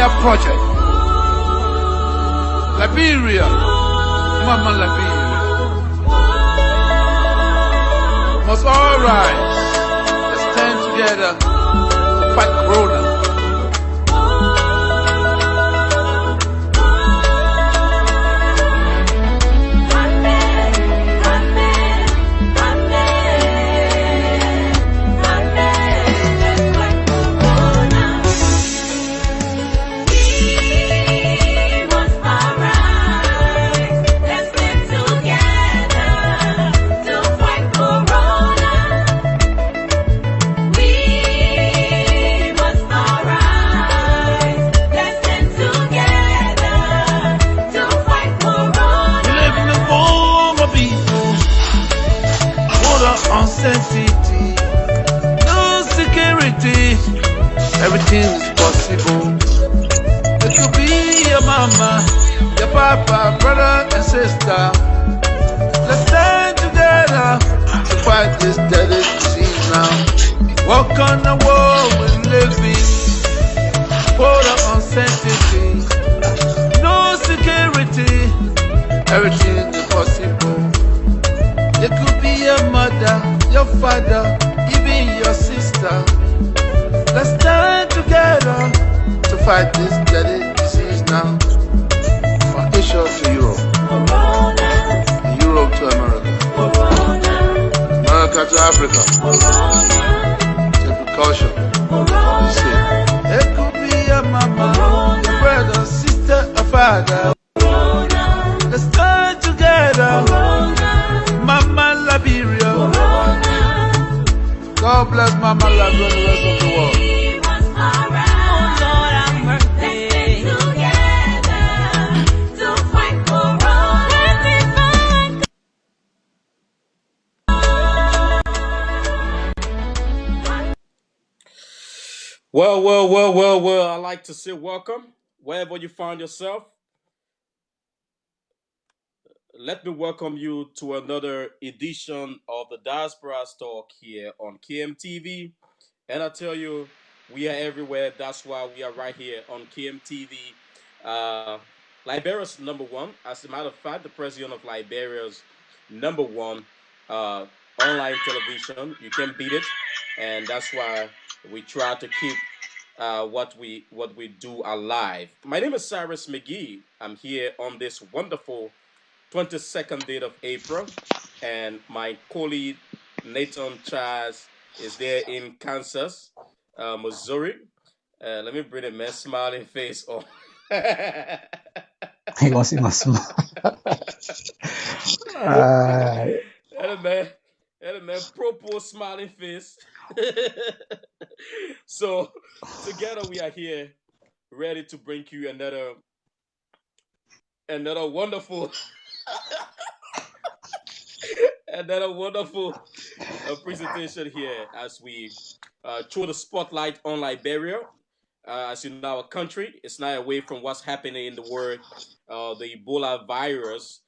Liberia project. Liberia, Mama Liberia. Must all rise. Let's stand together to fight Corona. Uncertainty, no security, everything is possible. It could be your mama, your papa, brother and sister. Let's stand together to fight this deadly disease now. Walk on the wall we're living, for the uncertainty, no security, everything is possible. It could be your mother, your father, even your sister. Let's stand together to fight this deadly disease now. From Asia to Europe, Corona. Europe to America, Corona. America to Africa. Corona. Take precaution. Corona. Be safe. It could be your mama, your brother, sister, or father. Corona. Let's stand together. Corona. Mama Liberia. Corona. God bless Mama Liberia and the rest of the world. We must arise. Oh Lord, have mercy. Let's stand together to fight Corona. Well. I'd like to say welcome wherever you find yourself. Let me welcome you to another edition of the Diaspora Talk here on KMTV. And I tell you, we are everywhere. That's why we are right here on KMTV. Liberia's number one. As a matter of fact, the president of Liberia's number one online television. You can beat it. And that's why we try to keep what we do alive. My name is Cyrus McGee. I'm here on this wonderful 22nd date of April, and my colleague Nathan Chaz is there in Kansas, Missouri. Let me bring a man smiling face on. He wants to see my smile. And a man propose smiling face. So together we are here, ready to bring you another wonderful. Another wonderful presentation here as we throw the spotlight on Liberia. As you know, our country is not away from what's happening in the world. The Ebola virus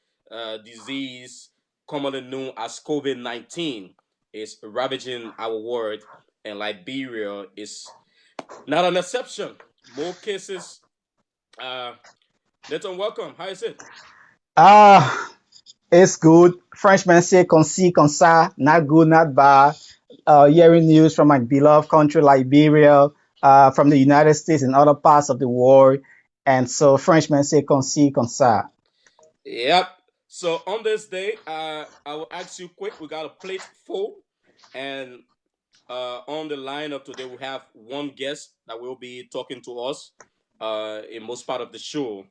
disease, commonly known as COVID-19, is ravaging our world, and Liberia is not an exception. More cases. Nathan, welcome. How is it? It's good. Frenchmen say comme ci, comme ça, not good, not bad. Hearing news from my beloved country, Liberia, from the United States and other parts of the world. And so Frenchmen say comme ci, comme ça. Yep. So on this day, I will ask you quick. We got a plate full, and on the lineup today, we have one guest that will be talking to us in most part of the show,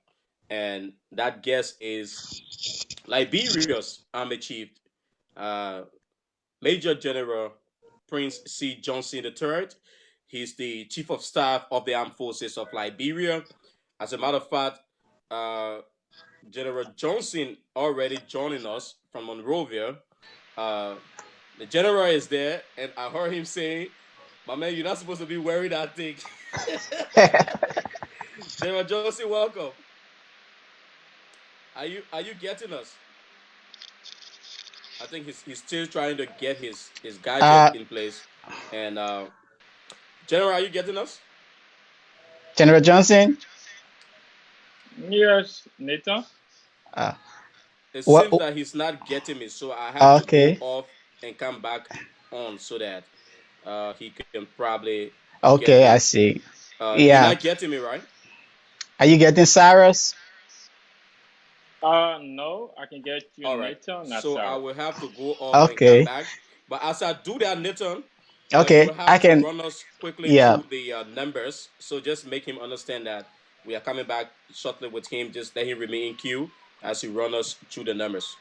and that guest is Liberia's Army Chief, Major General Prince C. Johnson III. He's the Chief of Staff of the Armed Forces of Liberia. As a matter of fact, General Johnson already joining us from Monrovia. The general is there, and I heard him saying, "My man, you're not supposed to be wearing that thing." General Johnson, welcome. Are you getting us? I think he's still trying to get his gadget in place. And General, are you getting us? General Johnson? Yes, Nathan. Uh, It what? seems that he's not getting me, so I have to go Okay. off and come back on so that he can probably get Okay, me. I see. You're Yeah. not getting me, right? Are you getting Cyrus? No, I can get you All right. Nathan, not So I Sarah. will have to go off and come Okay. back. But as I do that, Nathan, you will Okay. I have to can. run us quickly Yeah. through the numbers. So just make him understand that we are coming back shortly with him. Just let him remain in queue as he run us through the numbers.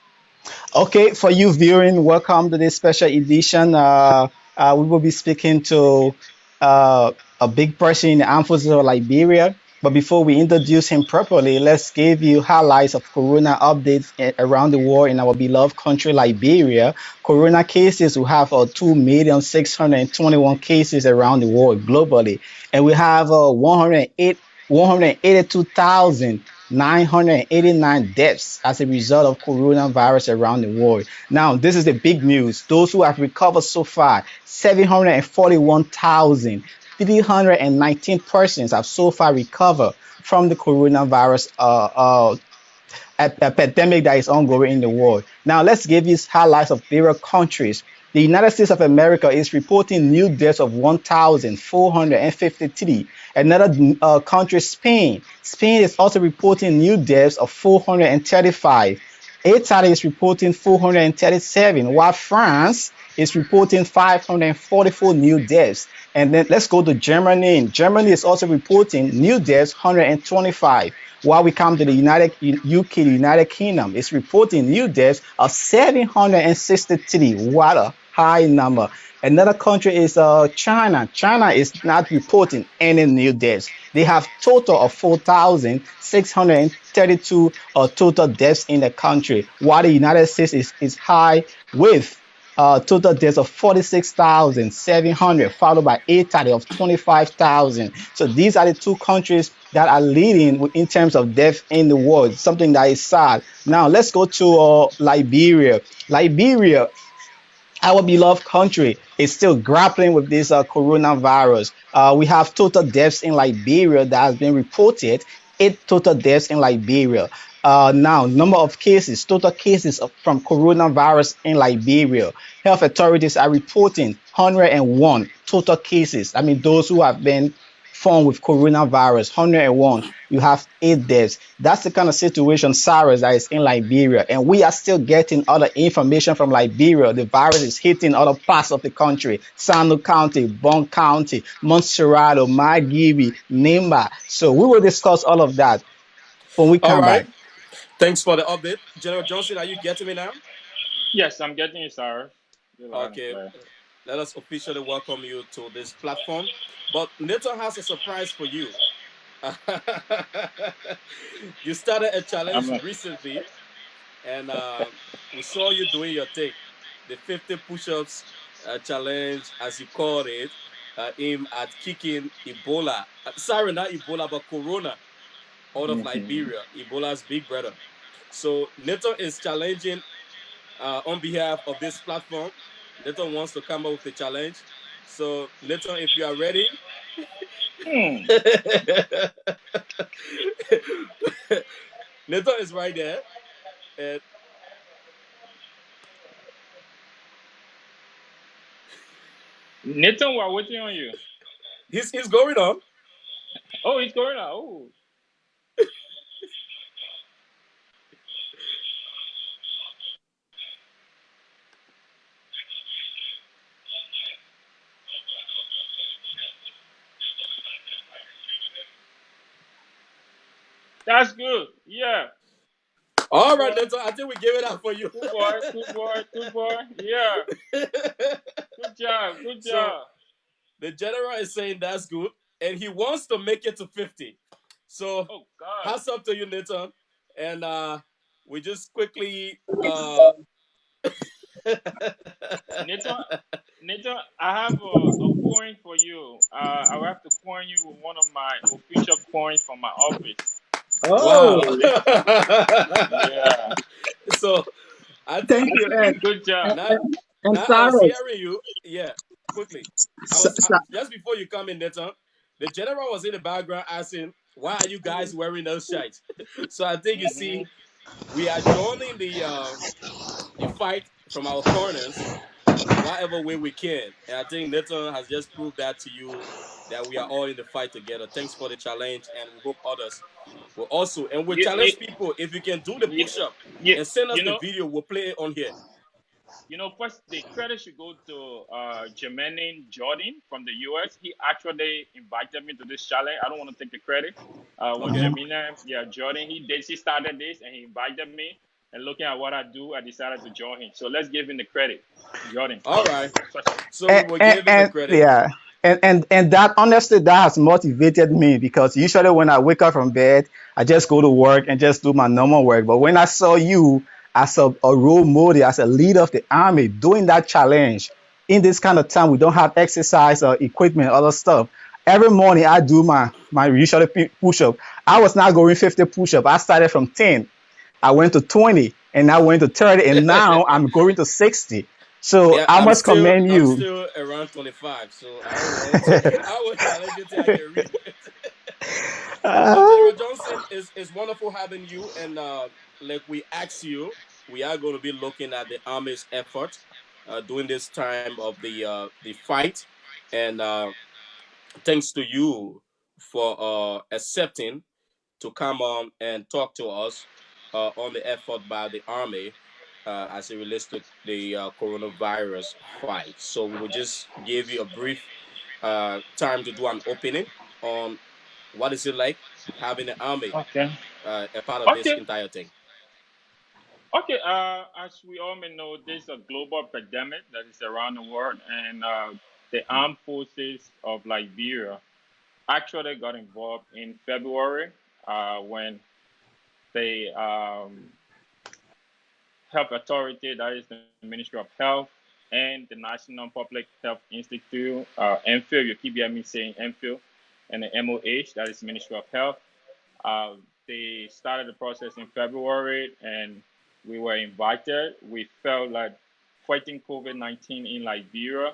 Okay, for you viewing, welcome to this special edition. We will be speaking to a big person in the armed forces of Liberia. But before we introduce him properly, let's give you highlights of corona updates around the world in our beloved country, Liberia. Corona cases, we have 2,621 cases around the world globally. And we have 182,989 deaths as a result of coronavirus around the world. Now, this is the big news. Those who have recovered so far, 741,319 persons have so far recovered from the coronavirus a pandemic that is ongoing in the world. Now, let's give you highlights of various countries. The United States of America is reporting new deaths of 1,453. Another country, Spain. Spain is also reporting new deaths of 435. Italy is reporting 437, while France is reporting 544 new deaths. And then let's go to Germany. Germany is also reporting new deaths, 125. While we come to the UK, the United Kingdom, it's reporting new deaths of 763. What a high number. Another country is China. China is not reporting any new deaths. They have total of 4,632 total deaths in the country, while the United States is high with total deaths of 46,700, followed by Italy of 25,000. So these are the two countries that are leading in terms of death in the world, something that is sad. Now let's go to Liberia. Liberia, our beloved country, is still grappling with this coronavirus. We have total deaths in Liberia that has been reported, 8 total deaths in Liberia. Now, number of cases, total cases from coronavirus in Liberia. Health authorities are reporting 101 total cases. I mean, those who have been found with coronavirus, 101. You have 8 deaths. That's the kind of situation, Cyrus, that is in Liberia. And we are still getting other information from Liberia. The virus is hitting other parts of the country. Sando County, Bon County, Montserrado, Margibi, Nimba. So we will discuss all of that when we All come right. back. Thanks for the update. General Johnson, are you getting me now? Yes, I'm getting you, Sarah. You're loud and Okay. clear. Let us officially welcome you to this platform. But Nathan has a surprise for you. You started a I'm challenge a, recently, and we saw you doing your thing, the 50 push-ups challenge, as you called it, aimed at kicking Ebola. Sorry, not Ebola, but Corona out of Mhm. Liberia, Ebola's big brother. So Nathan is challenging on behalf of this platform. Nathan wants to come up with a challenge. So Nathan, if you are ready, Hmm. Nathan is right there, and Nathan, we're waiting on you. he's going on. Oh, he's going now. Oh, that's good. Yeah. Good All right, boy. Nathan, I think we give it up for you. Good boy. Good boy. Good boy. Yeah. Good job. Good So job. the general is saying that's good, and he wants to make it to 50. So Oh God. hats up to you, Nathan. And we just quickly Nathan, Nathan, I have a coin for you. I will have to coin you with one of my official coins from my office. wow. Oh, Yeah. So I thank think you. And, Good job. now and now I was Cyrus, hearing you. Yeah, quickly. I Sa- was Sa- just before you come in, Nathan. The general was in the background asking, Why are you guys wearing those shirts? So I think you Hmm. see, we are joining the fight from our corners, whatever way we can. And I think Nathan has just proved that to you that we are all in the fight together. Thanks for the challenge, and we hope others will also. And we You, you, challenge people, if you can do the you, push up you, and send us you the know, video, we'll play it on here. First the credit should go to Jermaine Jordan from the US. He actually invited me to this challenge. I don't want to take the credit. When Okay. Jermaine, yeah, Jordan, he started this and he invited me. And looking at what I do, I decided to join him. So let's give him the credit, Jordan. All right. Such So we will give him the And credit. yeah, and that honestly that has motivated me because usually when I wake up from bed, I just go to work and just do my normal work. But when I saw you as a role model, as a leader of the army doing that challenge in this kind of time, we don't have exercise or equipment, other stuff. Every morning I do my usual push up. I was not going 50 push up. I started from 10. I went to 20 and I went to 30 and now I'm going to 60. So Yeah, I I'm must still commend I'm you. still around 25, so I don't know. I will challenge you till I can reach it. But Uh, General Johnson is wonderful having you, and like we asked you, we are going to be looking at the Army's effort during this time of the fight, and thanks to you for accepting to come on and talk to us on the effort by the Army as it relates to the coronavirus fight. So we will just give you a brief time to do an opening on what is it like having the Army okay. a part of this Okay. entire thing. Okay. As we all may know, there's a global pandemic that is around the world, and the armed forces of Liberia actually got involved in February when the health authority, that is the Ministry of Health, and the National Public Health Institute, MPhil, you keep hearing me saying MPhil, and the MOH, that is Ministry of Health. Uh, they started the process in February, and we were invited. We felt like fighting COVID-19 in Liberia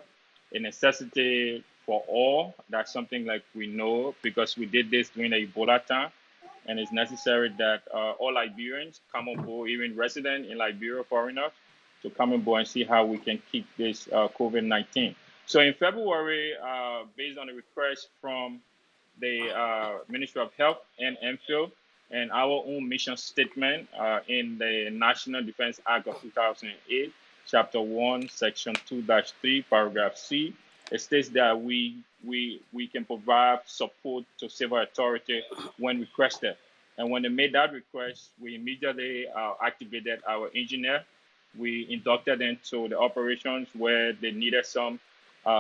a necessity for all. That's something like we know because we did this during the Ebola time, and it's necessary that all Liberians come on board, even resident in Liberia, foreigners, to come on board and see how we can keep this COVID-19. So in February, based on a request from the Ministry of Health and MPhil, and our own mission statement in the National Defense Act of 2008, Chapter 1, Section 2-3, Paragraph C. It states that we can provide support to civil authority when requested. And when they made that request, we immediately activated our engineer. We inducted them to the operations where they needed some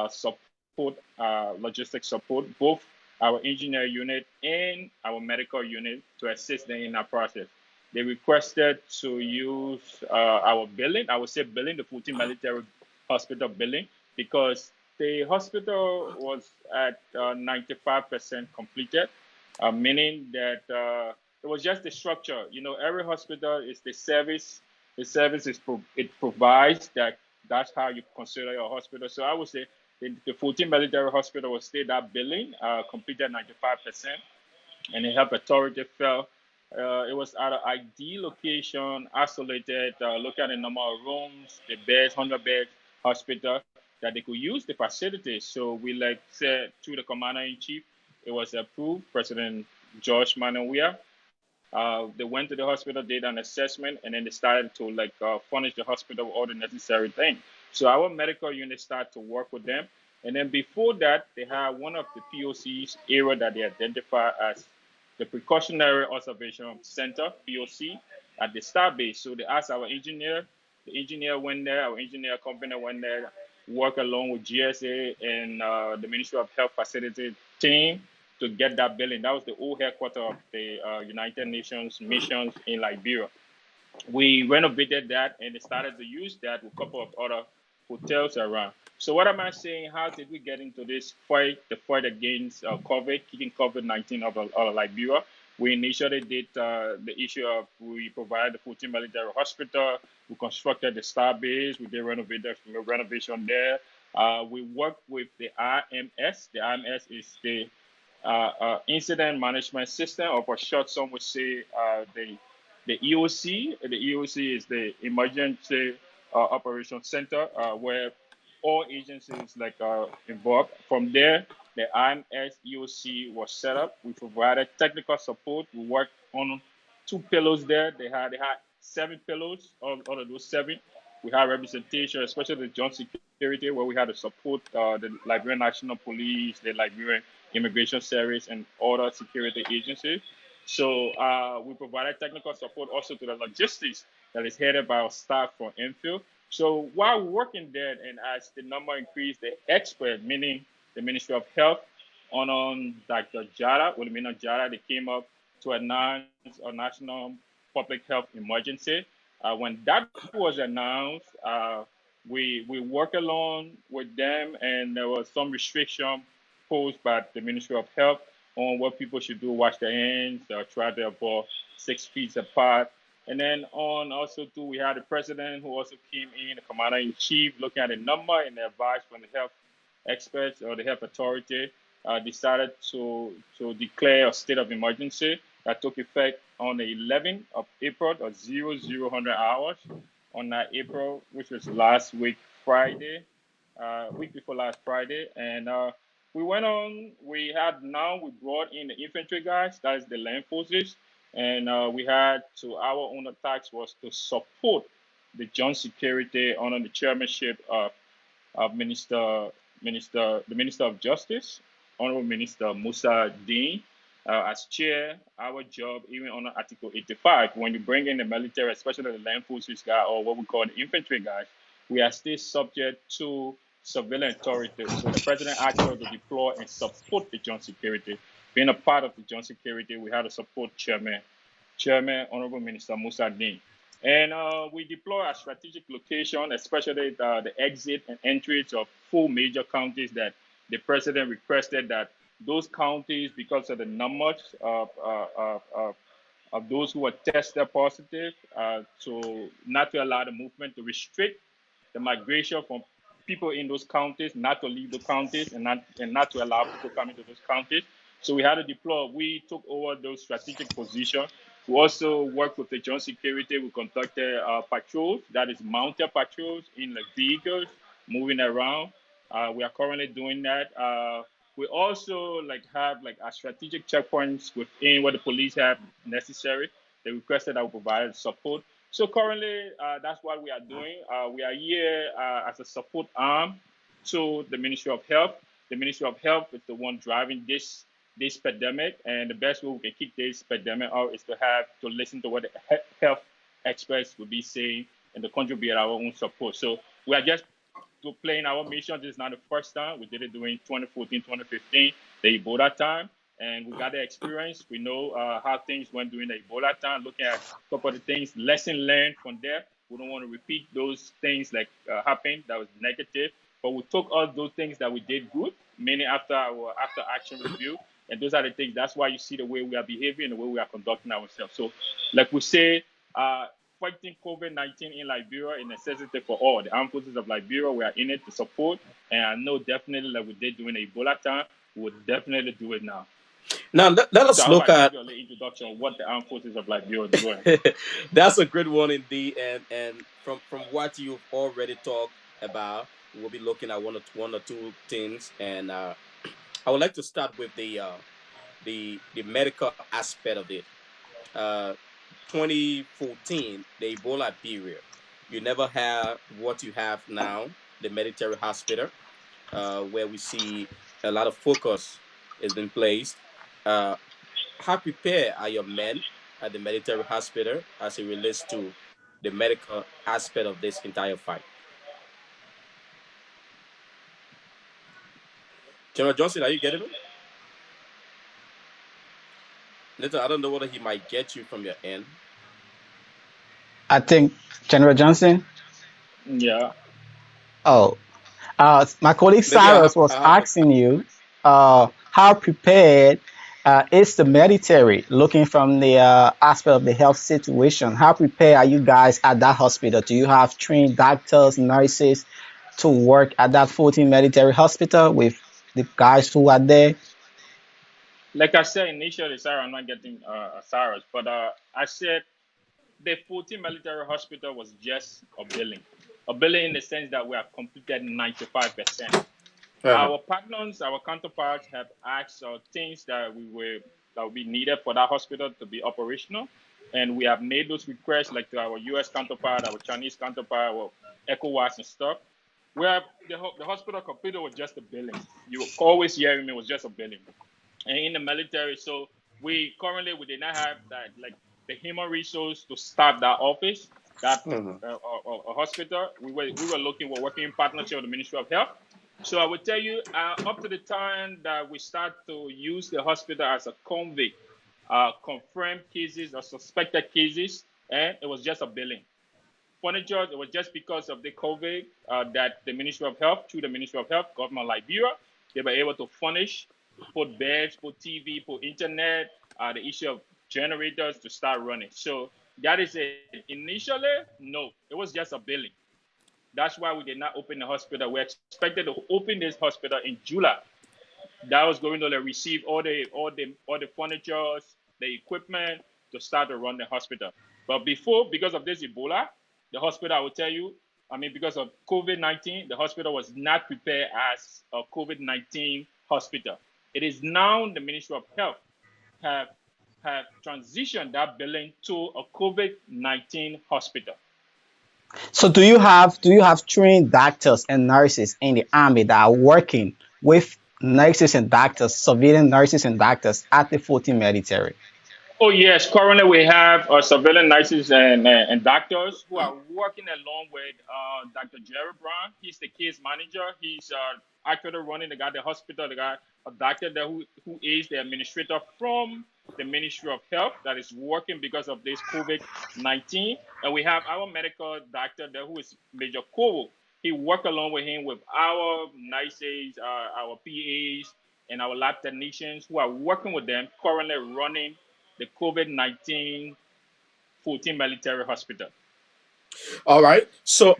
support, logistic support, both our engineer unit and our medical unit to assist them in that process. They requested to use our building, I would say building, the 14 military hospital building, because the hospital was at 95% completed, meaning that it was just the structure. Every hospital is the service. The service it provides that. That's how you consider your hospital. So I would say the 14 military hospital was still that building, completed 95%, and the health authority felt it was at an ideal location, isolated, look at the number of rooms, the beds, 100 bed hospital, that they could use the facilities. So we said to the commander in chief, it was approved, President George Manawia. They went to the hospital, did an assessment, and then they started to furnish the hospital with all the necessary things. So our medical unit started to work with them. And then before that, they had one of the POCs area that they identified as the Precautionary Observation Center, POC, at the start base. So they asked our engineer. The engineer went there. Our engineer company went there, worked along with GSA and the Ministry of Health facility team to get that building. That was the old headquarters of the United Nations missions in Liberia. We renovated that and they started to use that with a couple of other hotels around. So what am I saying? How did we get into this fight, the fight against COVID, kicking COVID-19 out of Liberia? We initially did the issue of we provided the 14 military hospital, we constructed the star base, we did renovation there. We worked with the IMS. The IMS is the incident management system, or for short, some would say the EOC. The EOC is the Emergency Operation Center, where all agencies involved. From there, the IMS EOC was set up. We provided technical support. We worked on 2 pillars there. They had 7 pillars. All of those 7, we had representation, especially the joint security, where we had to support the Liberian National Police, the Liberian Immigration Service, and other security agencies. So we provided technical support also to the logistics that is headed by our staff from Enfield. So while working there, and as the number increased, the expert, meaning the Ministry of Health, on Dr. Jara, Wilhelmina Jara, they came up to announce a national public health emergency. When that was announced, we worked along with them, and there was some restriction posed by the Ministry of Health on what people should do: wash their hands, try to avoid 6 feet apart. And then on also too, we had the president who also came in, the commander in chief, looking at the number and the advice from the health experts or the health authority, decided to declare a state of emergency that took effect on the 11th of April, or 0000 hours on that April, which was last week Friday, week before last Friday. And we went on. We brought in the infantry guys, that is the land forces, and we had our own task was to support the joint security under the chairmanship of the Minister of Justice, Honorable Minister Musa Dean. As chair, our job, even under Article 85, when you bring in the military, especially the land forces guy, or what we call the infantry guys, we are still subject to civilian authority. So the president asked us to deploy and support the joint security. Being a part of the joint security, we had to support Chairman Honorable Minister Musa Dean. And we deploy a strategic location, especially the exit and entries of 4 major counties that the president requested that those counties, because of the numbers of those who were tested positive, to not to allow the movement, to restrict the migration from people in those counties, not to leave the counties, and not to allow people coming to those counties. So we had to deploy. We took over those strategic positions. We also worked with the joint security. We conducted patrols, that is mounted patrols in the vehicles, moving around. We are currently doing that. We also have a strategic checkpoints within what the police have necessary. They requested that we provide support. So currently, that's what we are doing. We are here as a support arm to the Ministry of Health. The Ministry of Health is the one driving this pandemic, and the best way we can keep this pandemic out is to listen to what the health experts will be saying and to contribute our own support. So we are just playing our mission. This is not the first time. We did it during 2014, 2015, the Ebola time, and we got the experience. We know how things went during the Ebola time, looking at a couple of the things, lesson learned from there. We don't want to repeat those things happened that was negative, but we took all those things that we did good, mainly after our after action review, and those are the things. That's why you see the way we are behaving and the way we are conducting ourselves. So, like we say, fighting COVID-19 in Liberia is necessity for all. The armed forces of Liberia, we are in it to support, and I know definitely like we did during the Ebola time, we will definitely do it now. Now let us So I hope look I at. give you a little introduction of what the armed forces of Liberia are doing. That's a good one indeed, and from what you've already talked about, we'll be looking at one or two things, and I would like to start with the medical aspect of it. Uh, 2014, the Ebola period, you never had what you have now, the military hospital, where we see a lot of focus has been placed. Uh, how prepared are your men at the military hospital as it relates to the medical aspect of this entire fight? General Johnson, are you getting me? Little, I don't know whether he might get you from your end. I think General Johnson. Yeah. Oh, my colleague Maybe Cyrus was I have asking you, how prepared is the military, looking from the aspect of the health situation? How prepared are you guys at that hospital? Do you have trained doctors, nurses to work at that 14 military hospital with the guys who are there? Like I said initially, Sarah, I'm not getting Cyrus, but I said the 14 military hospital was just a billing in the sense that we have completed 95%. Uh-huh. Our partners, our counterparts have asked things that would be needed for that hospital to be operational, and we have made those requests like to our U.S. counterpart, our Chinese counterpart, our ECOWAS and stuff. Where the hospital completed was just a billing. You were always hearing me was just a billing, and in the military, so we did not have that like the human resource to staff that office, that Mhm. hospital. We were looking, we're working in partnership with the Ministry of Health. So I would tell you, up to the time that we start to use the hospital as a convict, confirmed cases or suspected cases, and it was just a billing. Furniture, it was just because of the COVID that the Ministry of Health, through the Ministry of Health, government of Liberia, they were able to furnish, put beds, put TV, put internet, the issue of generators to start running. So that is it. Initially, no, it was just a billing. That's why we did not open the hospital. We expected to open this hospital in July. That was going to receive all the furniture, the equipment to start to run the hospital. But before, because of this Ebola, the hospital, I will tell you, I mean, because of COVID-19, the hospital was not prepared as a COVID-19 hospital. It is now the Ministry of Health have have transitioned that billing to a COVID-19 hospital. So do you have trained doctors and nurses in the army that are working with nurses and doctors, civilian nurses and doctors at the 14 military? Oh yes, currently we have surveillance nurses and doctors who are working along with Dr. Jerry Brown. He's the case manager. He's actually running the hospital. The guy, a doctor there who is the administrator from the Ministry of Health that is working because of this COVID-19. And we have our medical doctor there who is Major Kowo. He work along with him with our nurses, our PAs, and our lab technicians who are working with them currently running the COVID-19 14 military hospital. All right. So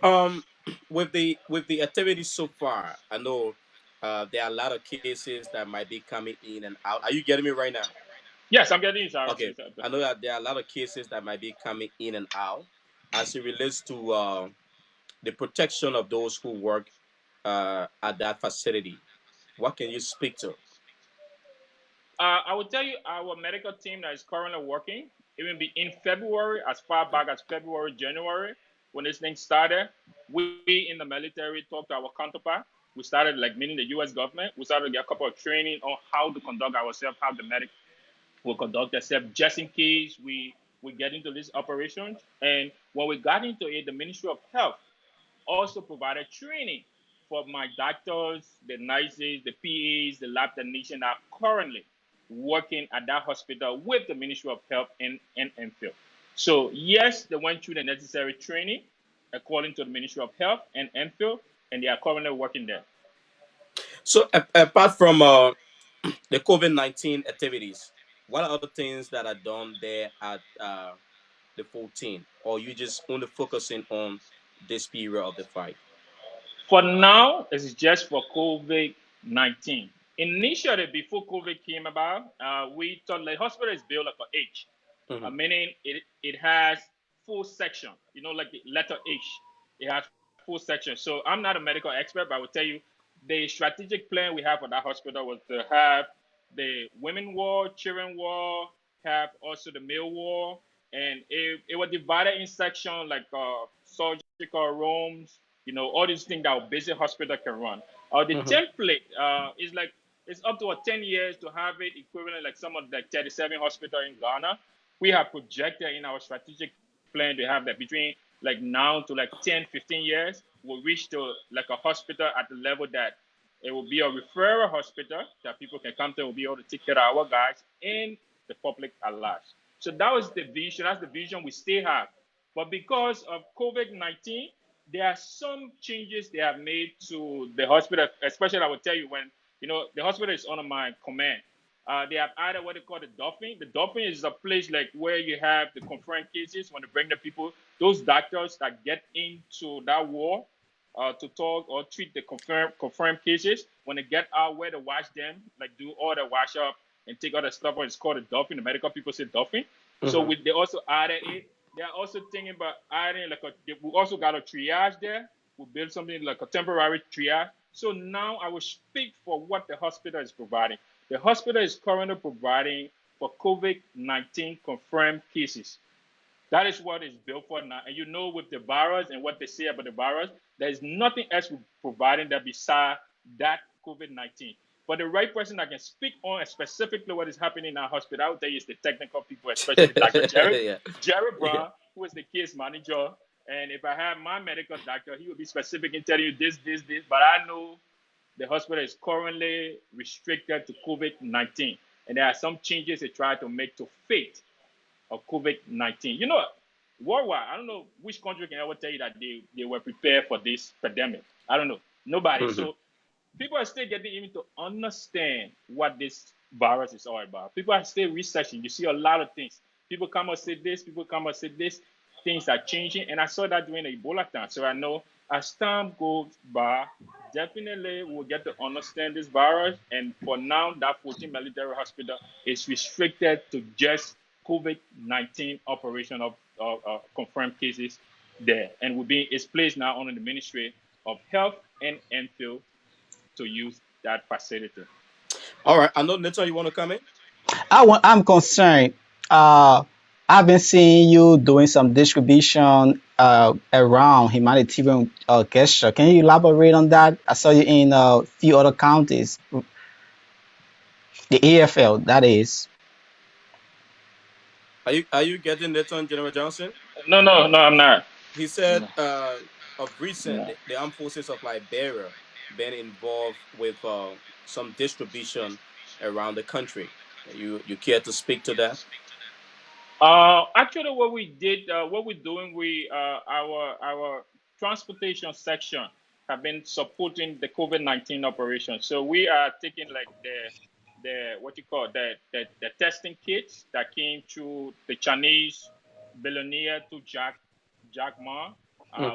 with the activities so far, I know there are a lot of cases that might be coming in and out. Are you getting me right now? Yes, I'm getting Cyrus. Okay. I know that there are a lot of cases that might be coming in and out as it relates to the protection of those who work at that facility. What can you speak to? I will tell you our medical team that is currently working, even be in February, as far back as February, January, when this thing started, we in the military talked to our counterpart. We started like meeting the US government. We started to get a couple of training on how to conduct ourselves, how the medic will conduct themselves just in case we get into these operations. And when we got into it, the Ministry of Health also provided training for my doctors, the nurses, the PAs, the lab technicians that are currently working at that hospital with the Ministry of Health and MPhil. So yes, they went through the necessary training according to the Ministry of Health and MPhil, and they are currently working there. So apart from the COVID-19 activities, what are other things that are done there at the 14, or you just only focusing on this period of the fight? For now, it's just for COVID 19. Initially, before COVID came about, we thought the hospital is built like an H, Hmm. meaning it has full section, like the letter H. It has full section. So I'm not a medical expert, but I will tell you the strategic plan we have for that hospital was to have the women ward, children ward, have also the male ward, and it was divided in section like surgical rooms, all these things that a busy hospital can run. The Hmm. template is like it's up to 10 years to have it equivalent like some of the 37 hospital in Ghana. We have projected in our strategic plan to have that between like now to like 10, 15 years, we'll reach to like a hospital at the level that it will be a referral hospital that people can come to and will be able to take care of our guys and the public at large. So that was the vision. That's the vision we still have. But because of COVID-19, there are some changes they have made to the hospital, especially I will tell you when, the hospital is under my command. They have added what they call the Dolphin. The Dolphin is a place like where you have the confirmed cases when they bring the people, those doctors that get into that ward to talk or treat the confirmed cases. When they get out, where to wash them, like do all the wash up, and take all the stuff. It's called a dolphin. The medical people say dolphin. So they also added it. They are also thinking about adding we also got a triage there. We built something like a temporary triage. So now I will speak for what the hospital is providing. The hospital is currently providing for COVID-19 confirmed cases. That is what it's built for now. And with the virus and what they say about the virus, there's nothing else we're providing that beside that COVID-19. But the right person that can speak on specifically what is happening in our hospital, I would tell you, is the technical people, especially Dr. Jerry Brown, who is the case manager. And if I have my medical doctor, he will be specific in telling you this. But I know the hospital is currently restricted to COVID-19. And there are some changes they try to make to fit of COVID-19. Worldwide, I don't know which country can ever tell you that they were prepared for this pandemic. I don't know. Nobody. So people are still getting even to understand what this virus is all about. People are still researching. You see a lot of things. People come and say this, people come and say this. Things are changing. And I saw that during the Ebola time. So I know as time goes by, definitely we'll get to understand this virus. And for now, that 14 military hospital is restricted to just COVID-19 operation of confirmed cases there. And it's placed now under the Ministry of Health and MPhil to use that facility. All right. I know, Nathan, you want to come in? I'm concerned. I've been seeing you doing some distribution around humanitarian gesture. Can you elaborate on that? I saw you in a few other counties. The AFL, that is. Are you getting Nathan, General Johnson? No, I'm not. He said of recent, the armed forces of Liberia been involved with some distribution around the country. You care to speak to that? Actually, what we did, what we're doing, our transportation section have been supporting the COVID-19 operation. So we are taking the testing kits that came through the Chinese billionaire to Jack Ma.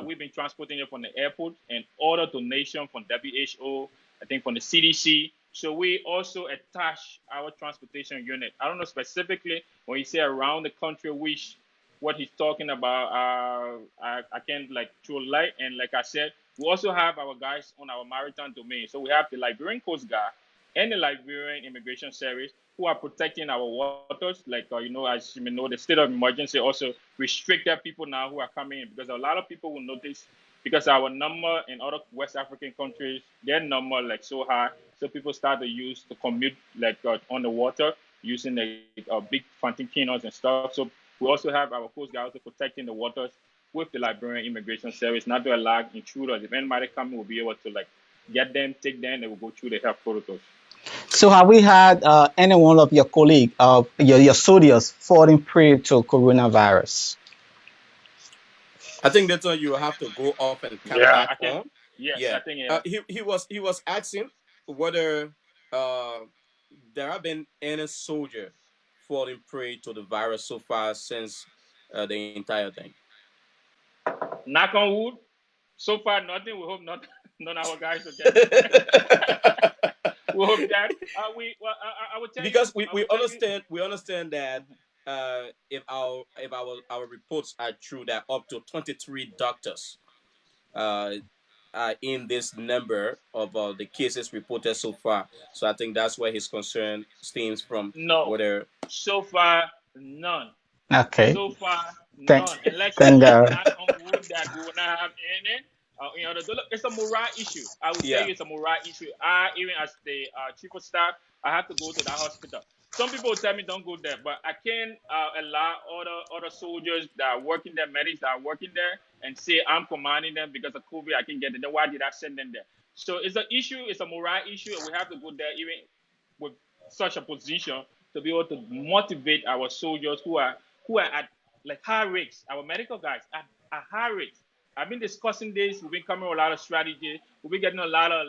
We've been transporting it from the airport and other donation from WHO, I think from the CDC. So we also attach our transportation unit. I don't know specifically when you say around the country, what he's talking about. I can't throw light. And like I said, we also have our guys on our maritime domain. So we have the Liberian Coast Guard and the Liberian Immigration Service who are protecting our waters. As you may know, the state of emergency also restricted people now who are coming in because a lot of people will notice because our number in other West African countries, their number so high. So people start to commute on the water using the big fountain canoes and stuff. So we also have our Coast Guard also protecting the waters with the Liberian Immigration Service, not to allow intruders. If anybody coming, we'll be able to get them, take them, they will go through the health protocols. So have we had any one of your colleagues, your soldiers falling prey to coronavirus? I think that's when you have to go off and come back on. Yes, yeah. I think He was asking whether there have been any soldier falling prey to the virus so far since the entire thing. Knock on wood. So far, nothing. We hope none of our guys will get it. We hope that I would tell because you, we understand that if our reports are true, that up to 23 doctors are in this number of the cases reported so far. So I think that's where his concern stems from. No, whether so far none. Okay. So far none. Unless Thank God. knock on wood that we will not have any. It's a morale issue. I would tell you it's a morale issue. Even as the chief of staff, I have to go to that hospital. Some people will tell me don't go there, but I can't allow other soldiers that are working there, medics that are working there, and say I'm commanding them because of COVID. I can get it. Then why did I send them there? So it's an issue. It's a morale issue, and we have to go there even with such a position to be able to motivate our soldiers who are at high risks. Our medical guys at high risk. I've been discussing this. We've been coming with a lot of strategy. We've been getting a lot of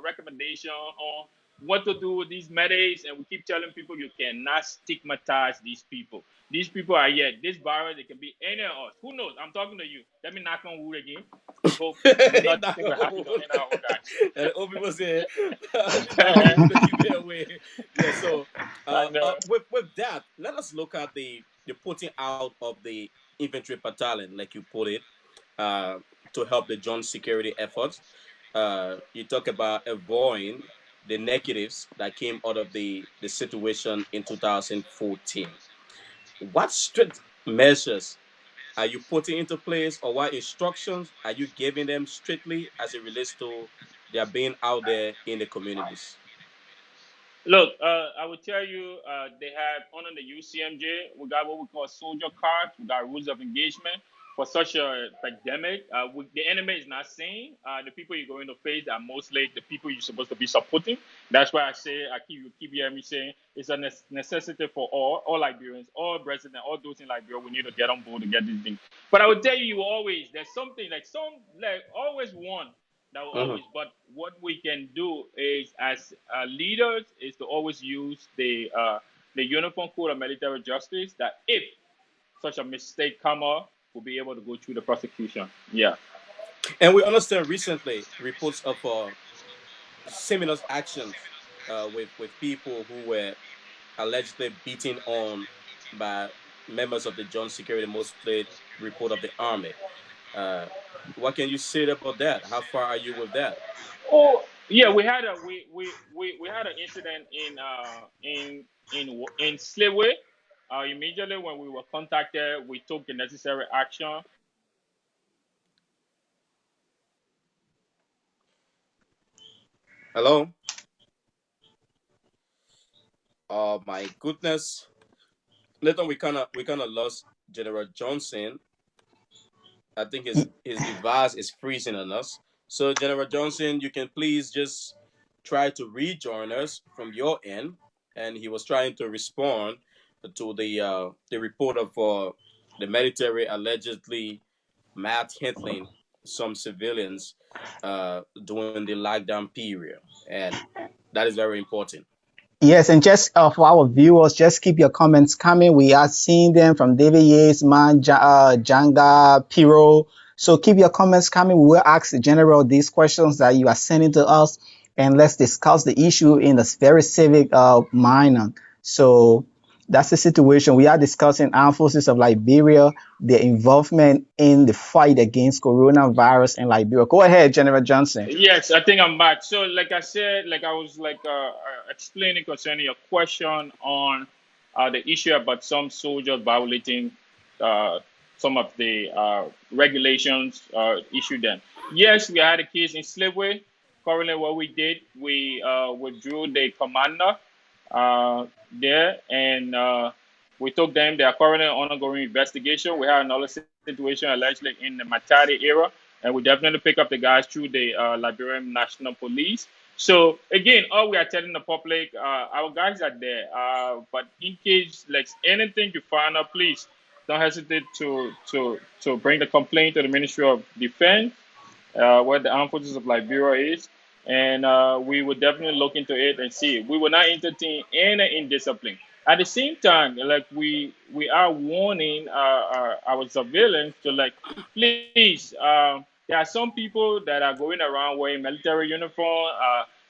recommendation on what to do with these medics, and we keep telling people you cannot stigmatize these people. These people are here. This virus, it can be any of us. Who knows? I'm talking to you. Let me knock on wood again. Hope nothing will happen to any of our guys. And all people say, keep it away. Yeah, so Well, No. with that, let us look at the putting out of the infantry battalion, like you put it, uh, to help the joint security efforts. You talk about avoiding the negatives that came out of the situation in 2014. What strict measures are you putting into place, or what instructions are you giving them strictly as it relates to their being out there in the communities? Look, I would tell you, they have under the UCMJ, we got what we call soldier cards. We got rules of engagement for such a pandemic. The enemy is not seeing. The people you're going to face are mostly the people you're supposed to be supporting. That's why I say, you keep hearing me saying, it's a necessity for all Liberians, all residents, all those in Liberia. We need to get on board to get this thing. But I would tell you, always, there's something like always one that will Mhm. always. But what we can do is, as leaders, is to always use the Uniform Code of Military Justice. That if such a mistake come up, we'll be able to go through the prosecution. Yeah. And we understand recently reports of similar actions with people who were allegedly beaten on by members of the joint security, mostly report of the army. Uh, what can you say about that? How far are you with that? Oh yeah, we had an incident in Sleway. Immediately when we were contacted, we took the necessary action. Hello. Oh my goodness. Later we kind of lost General Johnson. I think his device is freezing on us. So General Johnson, you can please just try to rejoin us from your end. And he was trying to respond to the report of the military allegedly manhandling some civilians during the lockdown period, and that is very important. Yes, and just for our viewers, just keep your comments coming. We are seeing them from David Yates, Janga, Piro. So keep your comments coming. We will ask the general these questions that you are sending to us, and let's discuss the issue in a very civic manner. So that's the situation. We are discussing armed forces of Liberia, their involvement in the fight against coronavirus in Liberia. Go ahead, General Johnson. Yes, I think I'm back. So, like I said, like I was explaining concerning your question on the issue about some soldiers violating uh, some of the regulations issued then. Yes, we had a case in Slipway. Currently, what we did, we withdrew the commander there, and we took them. They are currently on ongoing investigation. We had another situation allegedly in the Matadi area, and we definitely pick up the guys through the Liberian National Police. So again, all we are telling the public, our guys are there. But in case like anything you find out, please don't hesitate to bring the complaint to the Ministry of Defense, where the Armed Forces of Liberia is, and we will definitely look into it and see. We will not entertain any indiscipline. At the same time, like we are warning our civilians to like, please. There are some people that are going around wearing military uniform.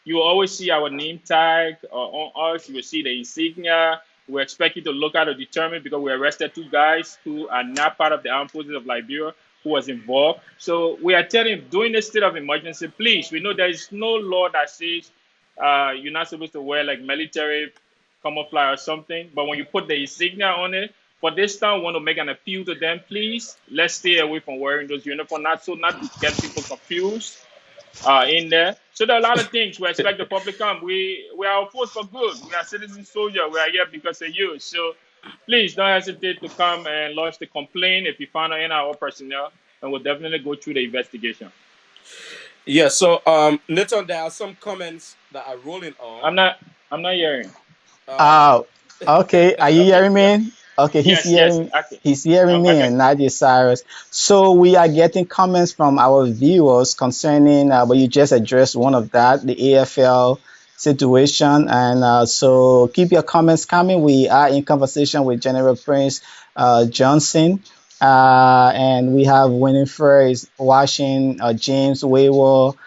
You will always see our name tag on us. You will see the insignia. We expect you to look out to determine because we arrested two guys who are not part of the armed forces of Liberia who was involved. So we are telling him during this state of emergency, please. We know there is no law that says you're not supposed to wear like military camouflage or something. But when you put the insignia on it, for this time, we want to make an appeal to them, please. Let's stay away from wearing those uniforms, not to get people confused in there. So there are a lot of things. We expect the public come. We are a force for good. We are citizen soldier. We are here because of you. So please don't hesitate to come and lodge the complaint if you find out any of our personnel, and we'll definitely go through the investigation. Yeah. So Nathan, there are some comments that are rolling on. I'm not. I'm not hearing. Uh, Uh, okay. Are you okay. hearing Yeah. me? Okay, Yes. Yes. Okay. he's hearing me Okay. and Nadia Cyrus. So we are getting comments from our viewers concerning, but you just addressed one of that, the AFL situation. And so keep your comments coming. We are in conversation with General Prince Johnson. And we have Winifred is watching, James Waywell,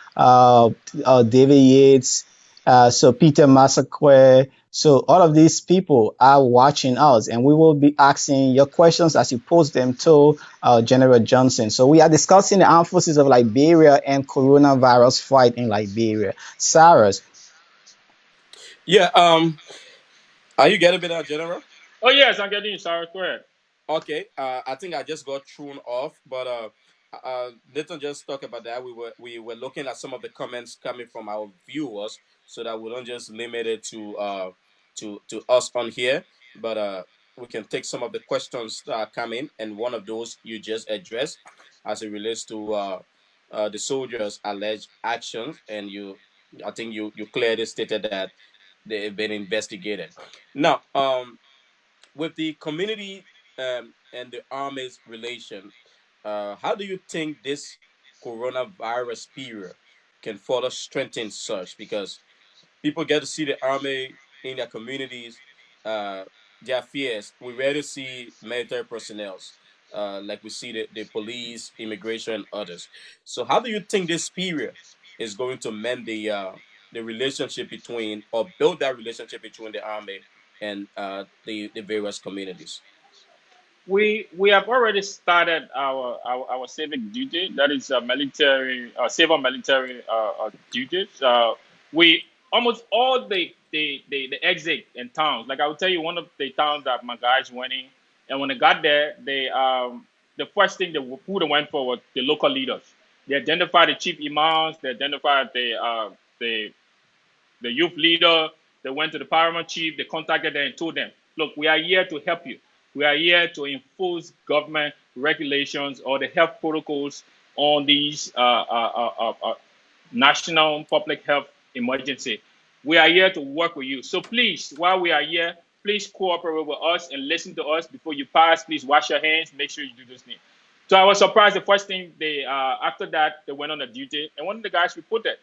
David Yates, So Peter Massaquoi. So all of these people are watching us, and we will be asking your questions as you post them to General Johnson. So we are discussing the armed forces of Liberia and coronavirus fight in Liberia. Cyrus, Yeah. Are you getting me now, General? Oh yes, I'm getting you, sorry. Go ahead. Okay, I think I just got thrown off, but Nathan just talked about that. We were looking at some of the comments coming from our viewers, so that we don't just limit it to us on here, but we can take some of the questions that are coming, and one of those you just addressed, as it relates to the soldiers' alleged actions, and I think you clearly stated that they've been investigated. Now, with the community and the army's relation, how do you think this coronavirus period can further strengthen such? Because people get to see the army in their communities, uh, their fears. We rarely see military personnel, like we see the police, immigration, and others. So, how do you think this period is going to mend the relationship between, or build that relationship between the army and the various communities? We have already started our civic duty. That is military, civil military duties. We almost all the exit in towns. Like I will tell you, one of the towns that my guys went in, and when they got there, they the first thing who they went for was the local leaders. They identified the chief imams. They identified the youth leader. They went to the paramount chief. They contacted them and told them, look, we are here to help you. We are here to enforce government regulations or the health protocols on these national public health emergency. We are here to work with you. So please, while we are here, please cooperate with us and listen to us before you pass. Please wash your hands. Make sure you do this thing. So I was surprised. The first thing they after that they went on a duty, and one of the guys reported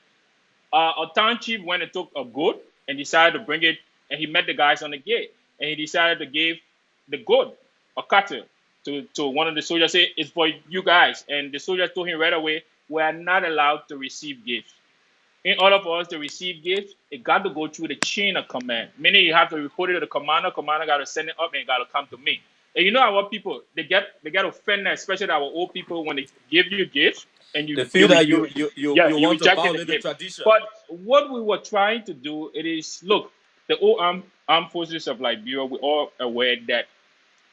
a town chief went and took a goat and decided to bring it, and he met the guys on the gate, and he decided to give the goat a cattle to one of the soldiers. Say it's for you guys, and the soldiers told him right away, we are not allowed to receive gifts. In order for us to receive gifts, it got to go through the chain of command. Meaning you have to report it to the commander. Commander got to send it up, and it got to come to me. And you know our people, they get offended, especially our old people, when they give you gifts and They feel that you you want to rejected the violate the gift. tradition. But what we were trying to do, it is look, the old armed forces of Liberia, we're all aware that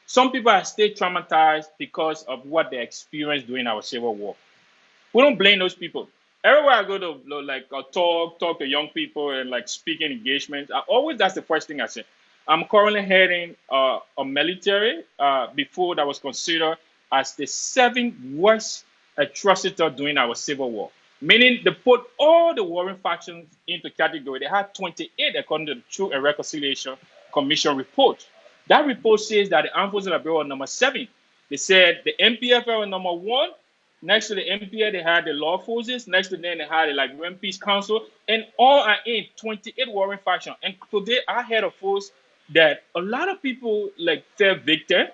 some people are still traumatized because of what they experienced during our civil war. We don't blame those people. Everywhere I go to, like, talk to young people and like speaking engagements, that's the first thing I say. I'm currently heading a military before that was considered as the seventh worst atrocity during our civil war. Meaning they put all the warring factions into category. They had 28 according to the Truth and Reconciliation Commission report. That report says that the armed forces of Liberia were number 7. They said the MPFL was number 1. Next to the MPA, they had the law forces. Next to them, they had the Liberian Peace Council. And all are in 28 warring factions. And today, I had a force that a lot of people like fell victim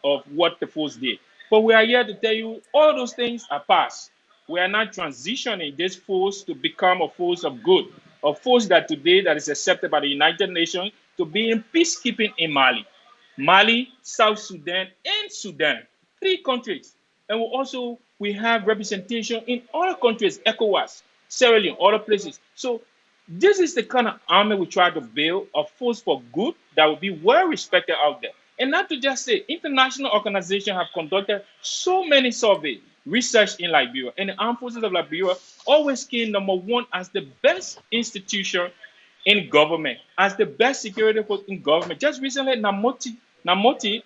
of what the force did. But we are here to tell you all those things are past. We are not transitioning this force to become a force of good, a force that today that is accepted by the United Nations to be in peacekeeping in Mali. Mali, South Sudan, and Sudan. 3 countries. And we have representation in other countries, ECOWAS, Sierra Leone, other places. So this is the kind of army we try to build, a force for good that will be well respected out there. And not to just say, international organizations have conducted so many surveys, research in Liberia, and the armed forces of Liberia always came number 1 as the best institution in government, as the best security force in government. Just recently, Namoti,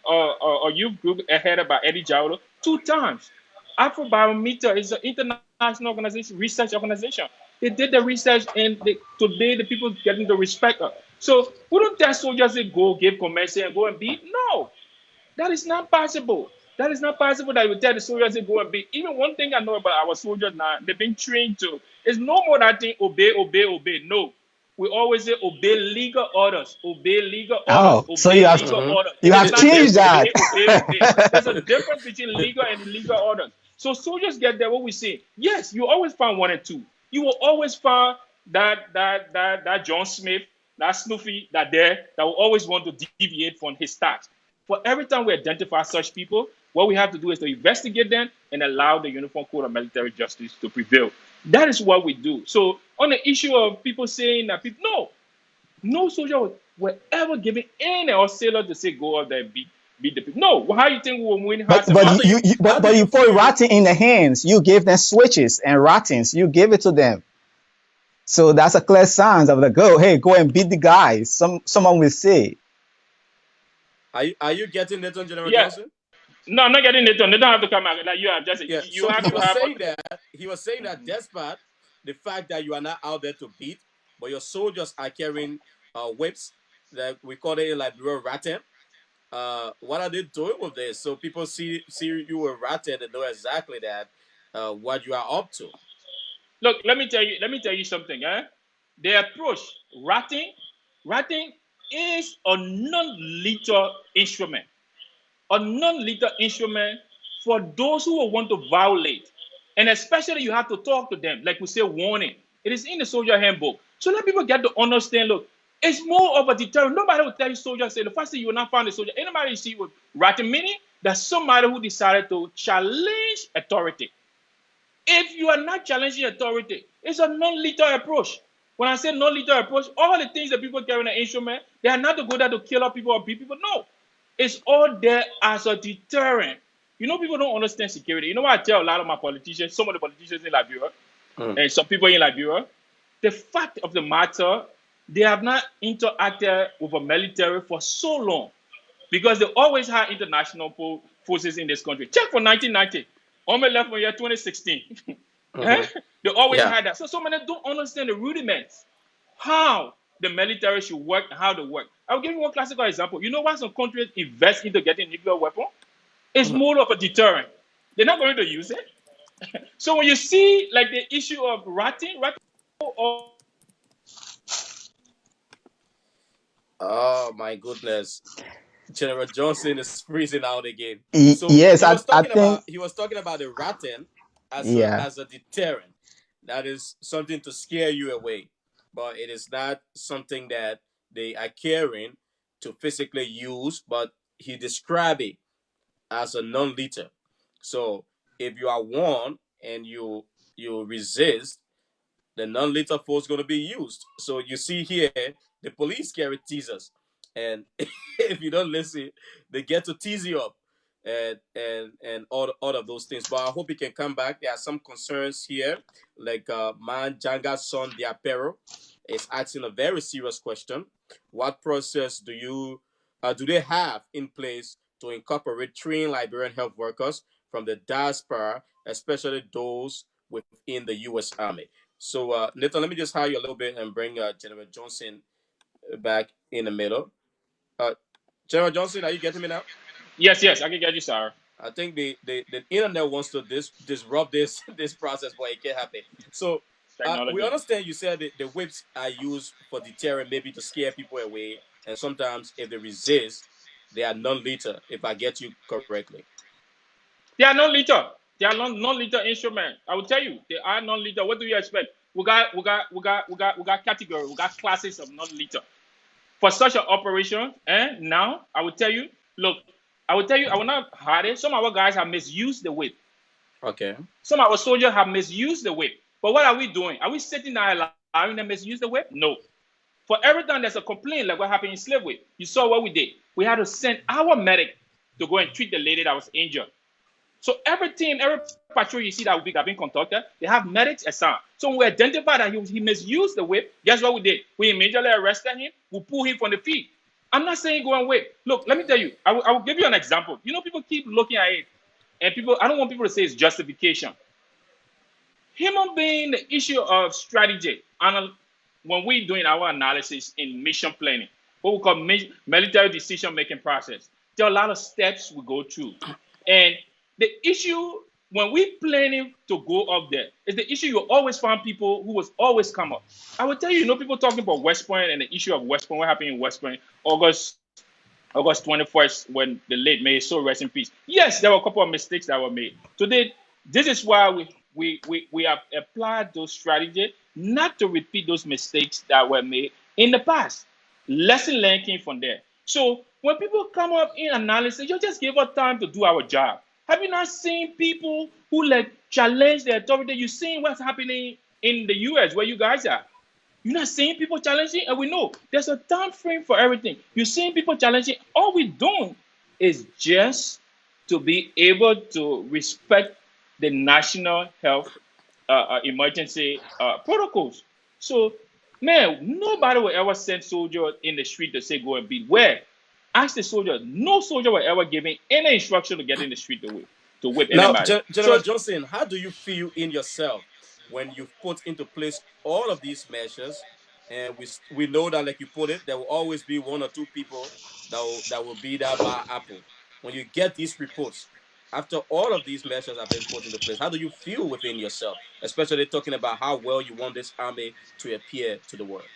a youth group headed by Eddie Jaulo, 2 times. Afrobarometer is an international organization, research organization. They did the research, and today the people getting the respect. So we don't tell soldiers to go give commerce and go and beat. No, that is not possible. That is not possible that we tell the soldiers to go and beat. Even one thing I know about our soldiers now, they've been trained to. It's no more that thing, obey, obey, obey. No. We always say obey legal orders, obey legal orders, oh, so obey legal orders. you It is have not just changed that. obey. There's a difference between legal and illegal orders. So soldiers get there, what we say, yes, you always find 1 and 2. You will always find that John Smith, that Snoopy, that will always want to deviate from his task. For every time we identify such people, what we have to do is to investigate them and allow the Uniform Code of Military Justice to prevail. That is what we do. So on the issue of people saying that no soldier were ever given any or sailor to say go out there and beat the people. No, how you think we will win? But you put ratting in the hands. You give them switches and rattings. You give it to them. So that's a clear sign of the go. Hey, go and beat the guys. Someone will say. Are you getting it on General Johnson? No, I'm not getting it on. They don't have to come out. Like you have just he was saying that despite the fact that you are not out there to beat, but your soldiers are carrying whips that we call it in Liberia ratting. What are they doing with this? So people see you were ratted and know exactly that what you are up to. Look, let me tell you something. The approach ratting is a non-lethal instrument. A non-lethal instrument for those who will want to violate. And especially you have to talk to them, like we say, warning. It is in the soldier handbook. So let people get to understand, look, it's more of a deterrent. Nobody will tell you soldier, say, the first thing you will not find a soldier. Anybody you see with ratting, meaning that's somebody who decided to challenge authority. If you are not challenging authority, it's a non-lethal approach. When I say non-lethal approach, all the things that people carry in an instrument, they are not to go there to kill up people or beat people. No. It's all there as a deterrent. You know, people don't understand security. You know what I tell a lot of my politicians, some of the politicians in Liberia, and some people in Liberia, the fact of the matter, they have not interacted with a military for so long because they always had international forces in this country. Check for 1990. Only left for year 2016. They always had that. So many don't understand the rudiments, how the military should work and how to work. I'll give you one classical example. You know why some countries invest into getting nuclear weapon? It's more of a deterrent. They're not going to use it. So when you see like the issue of ratting or oh my goodness. General Johnson is freezing out again. So yes, he was talking about the ratting as a deterrent. That is something to scare you away. But it is not something that they are carrying to physically use, but he described it as a non-lethal. So if you are warned and you resist, the non-lethal force is going to be used. So you see here, the police carry teasers, and if you don't listen, they get to tease you up, and all of those things. But I hope he can come back. There are some concerns here, like Man Janga's son Diapero is asking a very serious question. What process do they have in place to incorporate trained Liberian health workers from the diaspora, especially those within the U.S. Army? So, Nathan, let me just hire you a little bit and bring General Johnson back in the middle. General Johnson, are you getting me now? Yes, I can get you, sir. I think the internet wants to disrupt this process, but it can't happen. So, we understand you said that the whips are used for deterrent, maybe to scare people away, and sometimes if they resist, they are non-lethal, if I get you correctly. They are non-lethal. They are non-lethal instrument. I will tell you, they are non-lethal. What do you expect? We got category. We got classes of non-lethal. For such an operation, now I will tell you. Look, I will not hide it. Some of our guys have misused the whip. Okay. Some of our soldiers have misused the whip. But what are we doing? Are we sitting there allowing them to misuse the whip? No. For every time there's a complaint like what happened in slavery, you saw what we did. We had to send our medic to go and treat the lady that was injured. So every team, every patrol you see that will be being conducted, they have medics assigned. So when we identified that he misused the whip, guess what we did? We immediately arrested him. We pulled him from the field. I'm not saying go and wait. Look, let me tell you. I will give you an example. You know, people keep looking at it, and I don't want people to say it's justification. Human being, the issue of strategy, and when we're doing our analysis in mission planning, what we call military decision-making process, there are a lot of steps we go through. And the issue when we planning to go up there is the issue you always find people who will always come up. I will tell you, people talking about West Point and the issue of West Point, what happened in West Point, August 21st, when the late may so rest in peace. Yes, there were a couple of mistakes that were made. Today, this is why we have applied those strategies not to repeat those mistakes that were made in the past. Lesson learned came from there. So when people come up in analysis, you just give us time to do our job. Have you not seen people who like challenge the authority? You've seen what's happening in the US where you guys are. You're not seeing people challenging, and we know there's a time frame for everything. You're seeing people challenging. All we're doing is just to be able to respect the national health emergency protocols. So, man, nobody will ever send soldiers in the street to say go and beat. Where? Ask the soldier. No soldier will ever give him any instruction to get in the street to whip Now, anybody. General Johnson, how do you feel in yourself when you've put into place all of these measures? And we know that, like you put it, there will always be one or two people that will be that bad apple. When you get these reports, after all of these measures have been put into place, how do you feel within yourself, especially talking about how well you want this army to appear to the world?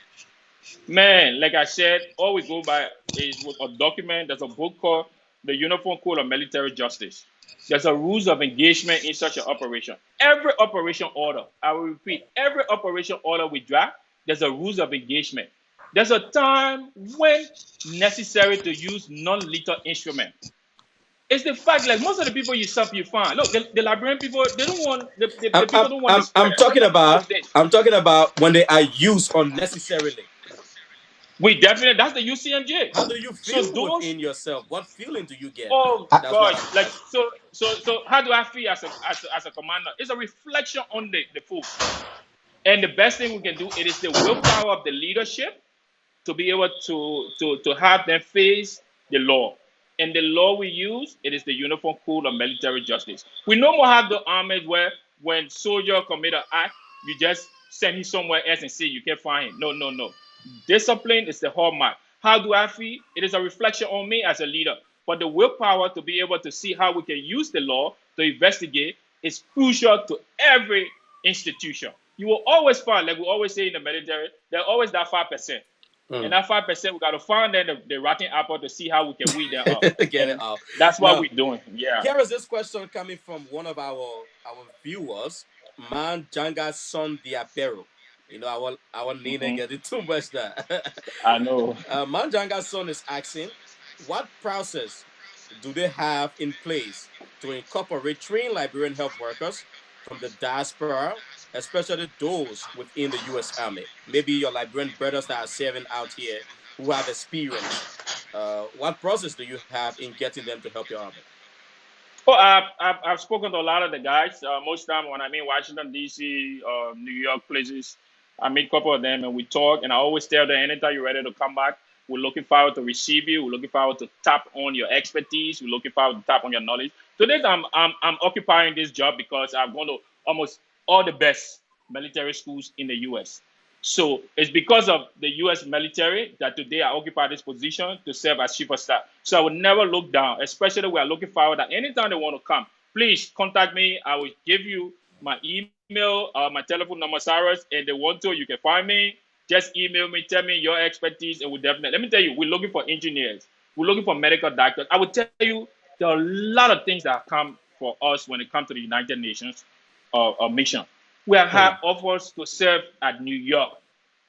Man, like I said, all we go by is with a document. There's a book called the Uniform Code of Military Justice. There's a rules of engagement in such an operation. Every operation order, I will repeat, every operation order we draft, there's a rules of engagement. There's a time when necessary to use non-lethal instrument. It's the fact, like most of the people you find. Look, the Liberian people, they don't want the people don't want to spread. I'm talking about when they are used unnecessarily. That's the UCMJ. How do you feel within yourself? What feeling do you get? Oh gosh, like so how do I feel as a commander? It's a reflection on the folks. And the best thing we can do, it is the willpower of the leadership to be able to have them face the law. And the law we use, it is the Uniform Code of Military Justice. We no more have the armies where when soldier commit an act, you just send him somewhere else and say you can't find him. No. Discipline is the hallmark. How do I feel? It is a reflection on me as a leader. But the willpower to be able to see how we can use the law to investigate is crucial to every institution. You will always find, like we always say in the military, there's always that 5%. And that 5%, we got to find the rotten apple to see how we can weed them out. Get it out. That's what we're doing. Yeah. Here is this question coming from one of our viewers, Man Janga's son Diapero. You know, our name ain't getting too much there. I know. Man Janga's son is asking, what process do they have in place to incorporate trained Liberian health workers from the diaspora, especially those within the U.S. Army? Maybe your Liberian brothers that are serving out here who have experience. What process do you have in getting them to help your army? Well, I've spoken to a lot of the guys. Most time when I'm in Washington, D.C., New York places, I meet a couple of them and we talk. And I always tell them, anytime you're ready to come back, we're looking forward to receive you. We're looking forward to tap on your expertise. We're looking forward to tap on your knowledge. Today, I'm occupying this job because I've gone to almost all the best military schools in the U.S. So it's because of the U.S. military that today I occupy this position to serve as chief of staff. So I would never look down, especially we are looking forward that anytime they want to come, please contact me. I will give you my email, my telephone number, Cyrus, and they want to, you can find me. Just email me, tell me your expertise, and we'll definitely, let me tell you, we're looking for engineers. We're looking for medical doctors. I would tell you, there are a lot of things that have come for us when it comes to the United Nations mission. We have had offers to serve at New York.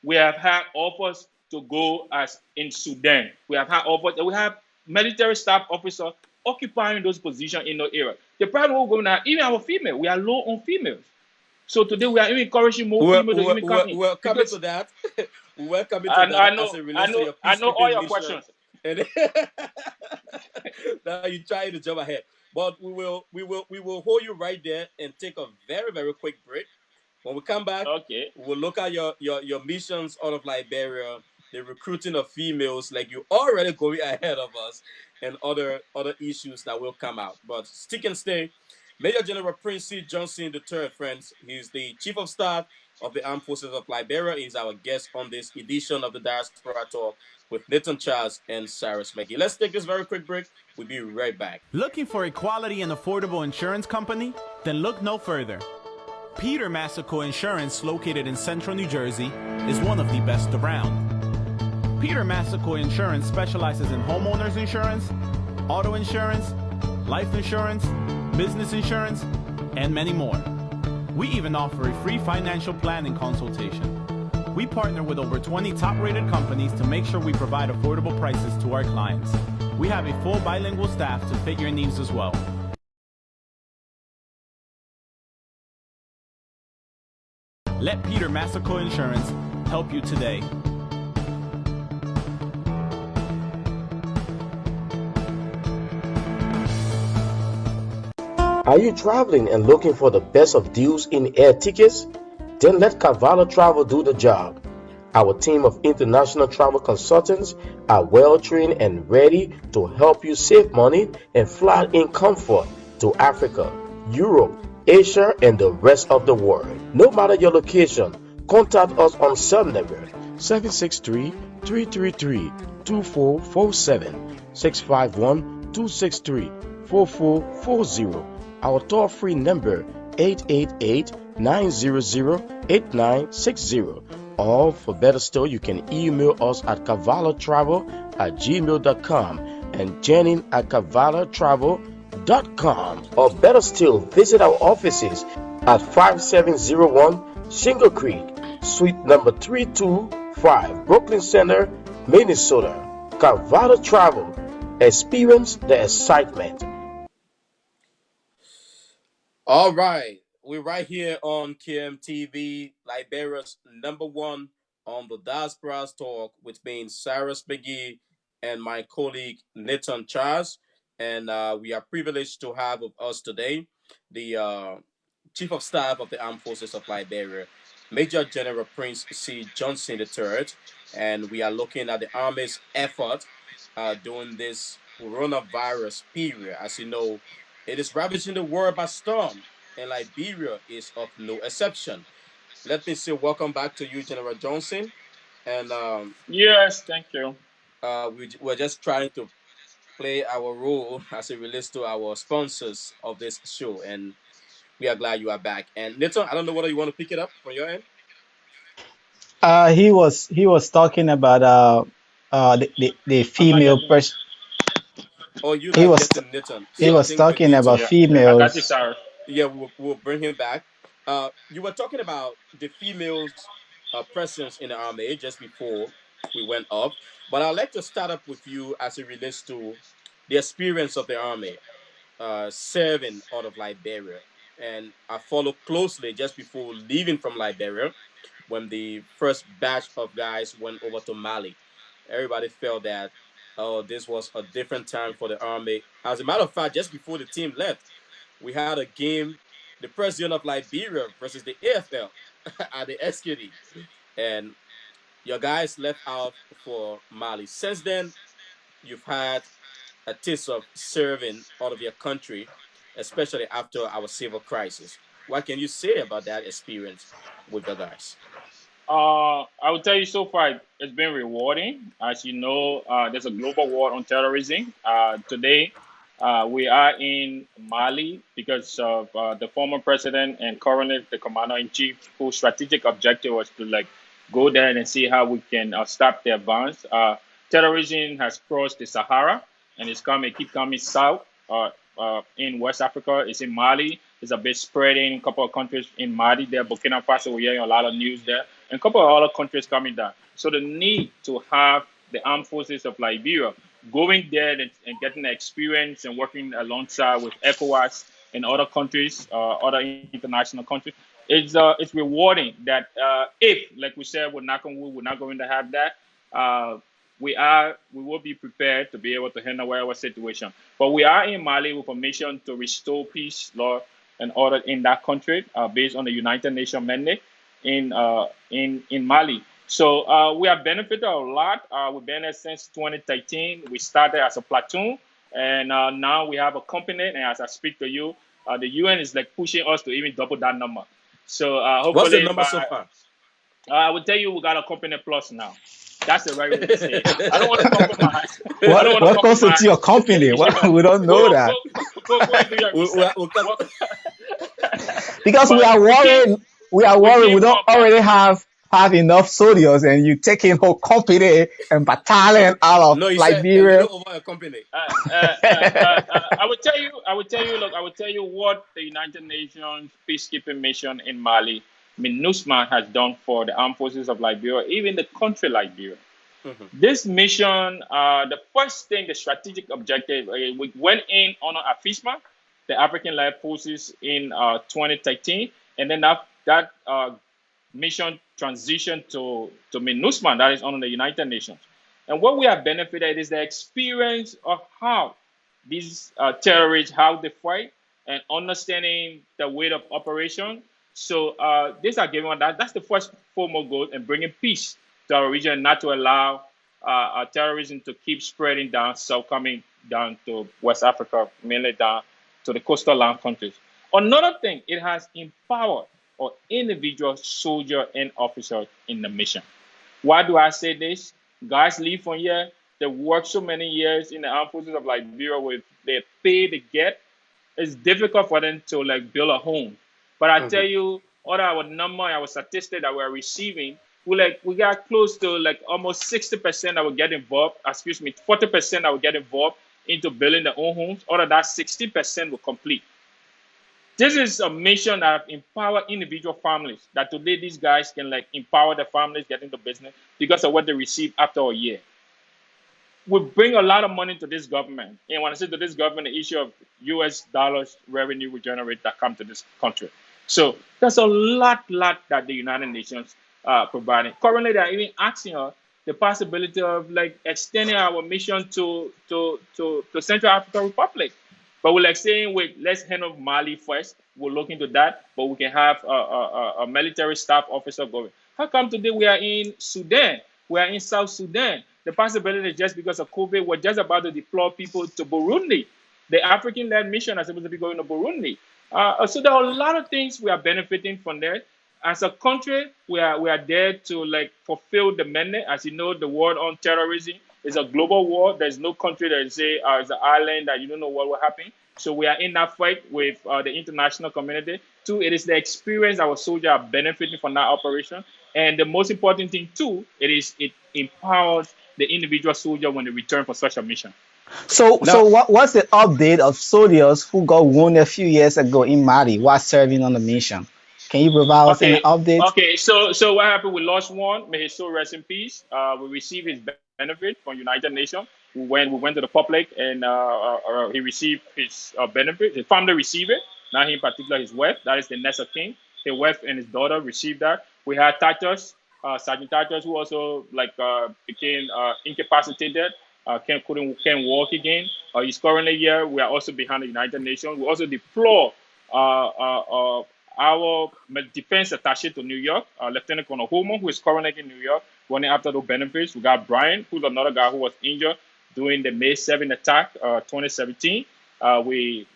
We have had offers to go as in Sudan. We have had offers, and we have military staff officers occupying those positions in the area. The problem we're going to have, even our female, we are low on females. So today we are even encouraging more females to even come in. We're coming to that. We're coming to that. I know all your questions. Now you're trying to jump ahead. But we will hold you right there and take a very, very quick break. When we come back, we'll look at your missions out of Liberia, the recruiting of females, like you're already going ahead of us, and other issues that will come out. But stick and stay. Major General Prince C. Johnson III, friends. He's the Chief of Staff of the Armed Forces of Liberia. He's our guest on this edition of the Diaspora Talk with Nathan Charles and Cyrus McGee. Let's take this very quick break. We'll be right back. Looking for a quality and affordable insurance company? Then look no further. Peter Massaco Insurance, located in central New Jersey, is one of the best around. Peter Massaco Insurance specializes in homeowners insurance, auto insurance, life insurance, business insurance, and many more. We even offer a free financial planning consultation. We partner with over 20 top-rated companies to make sure we provide affordable prices to our clients. We have a full bilingual staff to fit your needs as well. Let Peter Massico Insurance help you today. Are you traveling and looking for the best of deals in air tickets? Then let Cavallo Travel do the job. Our team of international travel consultants are well trained and ready to help you save money and fly in comfort to Africa, Europe, Asia, and the rest of the world. No matter your location, contact us on cell number 763-333-2447, 651-263-4440. Our toll-free number 888-900-8960. Or for better still, you can email us at cavallotravel@gmail.com and jenning@cavallotravel.com. Or better still, visit our offices at 5701 Shingle Creek, Suite number 325, Brooklyn Center, Minnesota. Cavallo Travel. Experience the excitement. All right. We're right here on KMTV, Liberia's number one on the Diaspora's Talk with me, Cyrus McGee, and my colleague Nathan Charles. And we are privileged to have with us today the Chief of Staff of the Armed Forces of Liberia, Major General Prince C. Johnson III. And we are looking at the Army's effort during this coronavirus period. As you know, it is ravaging the world by storm, and Liberia is of no exception. Let me say welcome back to you, General Johnson. And Yes, thank you. we're just trying to play our role as it relates to our sponsors of this show, and we are glad you are back. And Nathan, I don't know whether you want to pick it up from your end. He was talking about the I'm not female getting it. person. Oh, you're He not was getting Nathan. he So I was think we talking need about to, Yeah, I got you, females. Sarah. yeah, we'll bring him back. You were talking about the females' presence in the army just before we went off, but I'd like to start up with you as it relates to the experience of the army serving out of Liberia. And I followed closely just before leaving from Liberia when the first batch of guys went over to Mali. Everybody felt that, oh, this was a different time for the army. As a matter of fact, just before the team left, we had a game, the president of Liberia versus the AFL at the SQD. And your guys left out for Mali. Since then, you've had a taste of serving out of your country, especially after our civil crisis. What can you say about that experience with your guys? I would tell you so far it's been rewarding. As you know, there's a global war on terrorism. Today, we are in Mali because of the former president and currently the commander in chief, whose strategic objective was to like go there and see how we can stop the advance. Terrorism has crossed the Sahara and keep coming south. In West Africa, it's in Mali. It's a bit spreading. A couple of countries in Mali there, Burkina Faso. We're hearing a lot of news there, and a couple of other countries coming down. So the need to have the armed forces of Liberia going there and getting the experience and working alongside with ECOWAS and other countries, other international countries, it's rewarding. That if, like we said, we're not going to have that. We will be prepared to be able to handle whatever situation. But we are in Mali with a mission to restore peace, law, and order in that country, based on the United Nations mandate in Mali. So we have benefited a lot. We've been there since 2013. We started as a platoon, and now we have a company. And as I speak to you, the UN is like pushing us to even double that number. So What's the hopefully number so by far? I will tell you we got a company plus now. That's the right way to say it. I don't want to compromise. I don't What want to what constitutes compromise. your company? We don't know that Go and do your research. We'll cut. because we But are we came worried. We are we worried. We came don't up. already have have enough soldiers and you taking whole company and battalion out of No, he said a Liberia. little over a company. I would tell you. Look, I would tell you what the United Nations peacekeeping mission in Mali, MINUSMA, has done for the armed forces of Liberia, even the country Liberia. Mhm. This mission, the first thing, the strategic objective, we went in on AFISMA, the African-led forces, in 2013, and then that mission transitioned to MINUSMA, that is under the United Nations. And what we have benefited is the experience of how these terrorists, how they fight, and understanding the weight of operation. So these are given that's the first foremost goal in bringing peace to our region, not to allow terrorism to keep spreading down, so coming down to West Africa, mainly down to the coastal land countries. Another thing, it has empowered our individual soldier and officers in the mission. Why do I say this? Guys leave from here, they work so many years in the armed forces of Liberia with their pay they get. It's difficult for them to build a home. But I tell you, all our number, our statistic that we're receiving, we got close to almost 60% that will get involved, 40% that will get involved into building their own homes. Out of that, 60% will complete. This is a mission that empower individual families, that today these guys can empower their families, get into business because of what they receive after a year. We bring a lot of money to this government. And when I say to this government, the issue of US dollars revenue we generate that come to this country. So there's a lot that the United Nations providing. Currently, they are even asking us the possibility of extending our mission to Central African Republic. But we're saying, wait, let's handle Mali first. We'll look into that, but we can have a military staff officer going. How come today we are in Sudan? We are in South Sudan. The possibility is just because of COVID, we're just about to deploy people to Burundi. The African-led mission is supposed to be going to Burundi. So there are a lot of things we are benefiting from there. As a country, we are there to fulfill the mandate. As you know, the war on terrorism is a global war. There's no country that say it's an island that you don't know what will happen. So we are in that fight with the international community. Two, it is the experience our soldiers are benefiting from that operation. And the most important thing too, it empowers the individual soldier when they return for such a mission. So what's the update of soldiers who got wounded a few years ago in Mali while serving on the mission? Can you provide us an update? Okay. So what happened? We lost one. May his soul rest in peace. We received his benefit from United Nations. We went to the public, and he received his benefit. His family received it. Not him in particular, his wife. That is the Nessa King. His wife and his daughter received that. We had Titus, Sergeant Titus, who also became incapacitated. Can't walk again. He's currently here. We are also behind the United Nations. We also deploy our defense attaché to New York, Lieutenant Colonel Homer, who is currently in New York, running after the benefits. We got Brian, who's another guy who was injured during the May 7 attack, 2017. We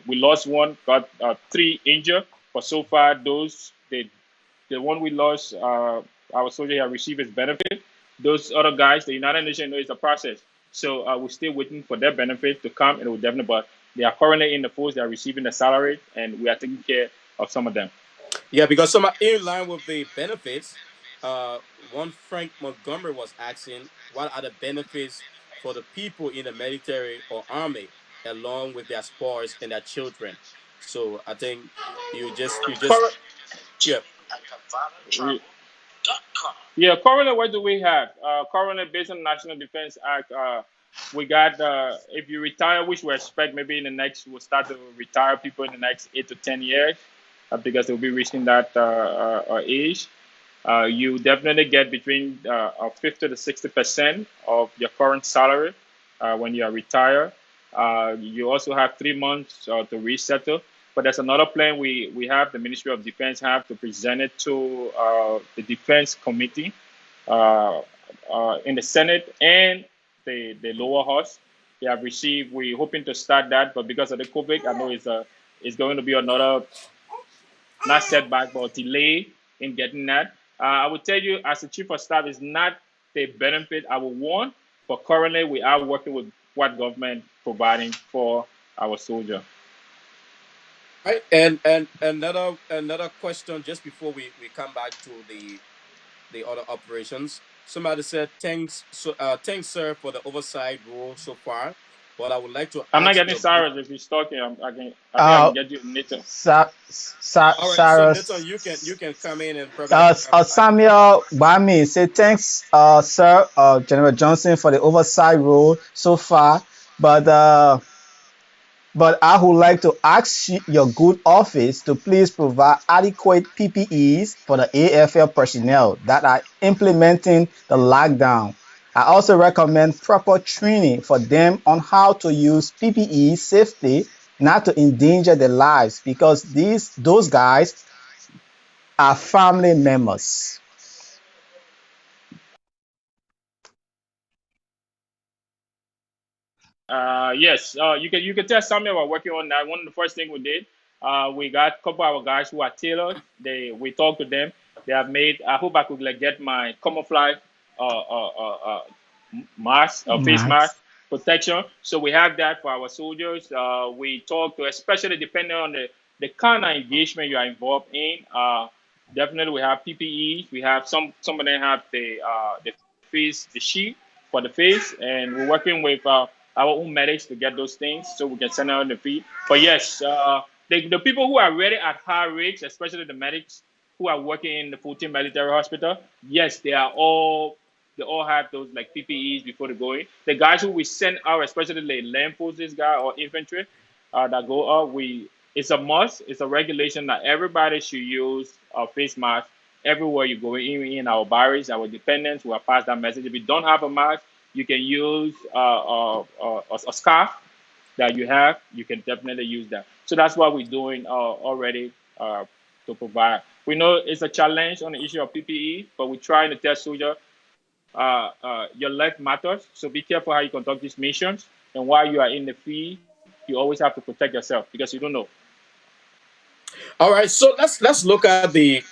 lost one, got 3 injured, but so far the one we lost, our soldier have received his benefit. Those other guys, the United Nations knows the process. So we're still waiting for their benefit to come, and it will definitely, but they are currently in the force, they are receiving the salary, and we are taking care of some of them. Yeah, because some in line with the benefits, one Frank Montgomery was asking, what are the benefits for the people in the military or army, along with their spouse and their children? So I think you just yeah. Yeah, currently, what do we have? Currently, based on the National Defense Act, we got, if you retire, which we expect maybe we'll start to retire people in the next 8 to 10 years, because they'll be reaching that age. You definitely get between 50 to 60% of your current salary when you are retired. You also have 3 months to resettle. But there's another plan we have, the Ministry of Defense have to present it to the Defense Committee in the Senate and the lower house. They have received, we're hoping to start that, but because of the COVID, I know it's going to be another, not setback, but delay in getting that. I would tell you, as a chief of staff, it's not the benefit I would want, but currently we are working with what government providing for our soldier. Right. And another question just before we come back to the other operations. Somebody said thanks, sir, for the oversight role so far. But I would like to I'm not ask getting your group. Cyrus if he's talking. I think I Uh, can get you Nathan. All right, so Nathan, Sarah's you can come in and probably become Samuel Bami say thanks, Sir General Johnson, for the oversight role so far, but I would like to ask your good office to please provide adequate PPEs for the AFL personnel that are implementing the lockdown. I also recommend proper training for them on how to use PPE safely, not to endanger their lives, because those guys are family members. Yes, you can tell Samuel we're working on that. One of the first thing we did, we got a couple of our guys who are tailors. We talked to them. They have made. I hope I could like get my camouflage mask, face mask Nice. protection. So we have that for our soldiers. We talk to, especially depending on the kind of engagement you are involved in. Definitely, we have PPE. We have some of them have the face, the sheet for the face, and we're working with our own medics to get those things so we can send out the feed. But yes, the people who are really at high rates, especially the medics who are working in the 14 military hospital, yes, they all have those like PPEs before they go in. The guys who we send out, especially the land forces guy or infantry that go out, it's a must. It's a regulation that everybody should use a face mask everywhere you go in our barracks, our dependents. We have passed that message. If you don't have a mask, you can use a scarf that you have. You can definitely use that. So that's what we're doing already to provide. We know it's a challenge on the issue of PPE, but we're trying to tell soldiers your life matters. So be careful how you conduct these missions. And while you are in the field, you always have to protect yourself because you don't know. All right, so let's look at the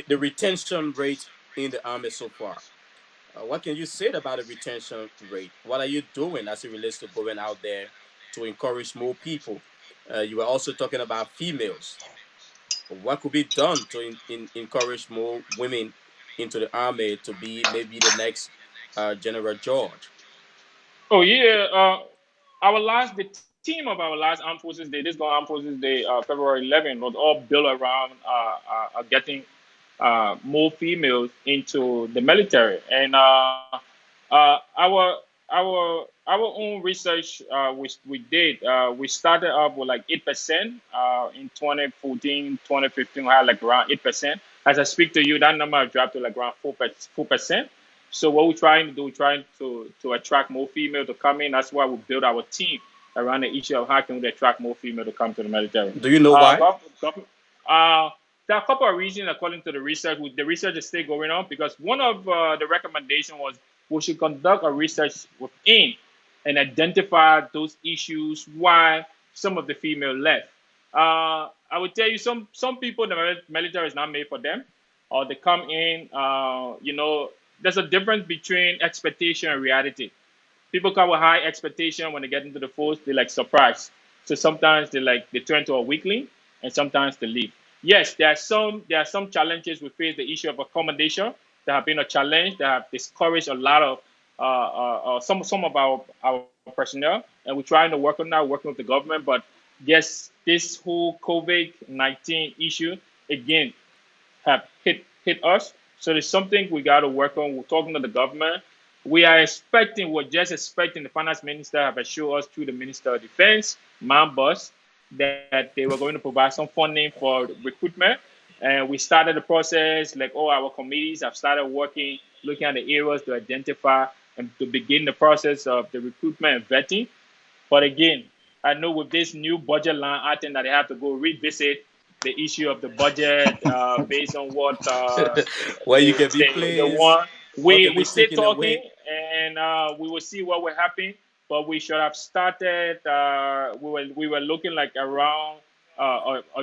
retention rate in the army so far. What can you say about the retention rate? What are you doing as it relates to going out there to encourage more people? You were also talking about females. What could be done to encourage more women into the army to be maybe the next General George? Oh yeah, the team of our last Armed Forces Day, this going Armed Forces Day, February 11th, was all built around getting more females into the military, and uh, our our own research we did we started up with like 8% in 2014, 2015. We had like around 8%. As I speak to you, that number dropped to like around 4%. So what we're trying to do, we're trying to attract more female to come in. That's why we build our team around the issue of how can we attract more female to come to the military. Do you know why? Uh, there are a couple of reasons according to the research. The research is still going on because one of the recommendation was we should conduct a research within and identify those issues why some of the female left. I would tell you some people in the military is not made for them, or they come in. There's a difference between expectation and reality. People come with high expectation when they get into the force, they're like surprised. So sometimes they turn to a weakling, and sometimes they leave. Yes, there are some challenges we face. The issue of accommodation that have been a challenge that have discouraged a lot of some of our personnel, and we're trying to work on that, working with the government. But yes, this whole COVID-19 issue again have hit us. So there's something we got to work on. We're talking to the government. We're just expecting the finance minister have assured us through the minister of defense, Mambus, that they were going to provide some funding for recruitment. And we started the process, like all our committees have started working, looking at the areas to identify and to begin the process of the recruitment and vetting. But again, I know with this new budget line, I think that they have to go revisit the issue of the budget based on what Where you can be the placed, one what we can we be still taken talking, away. and we will see what will happen. But we should have started. We were looking like around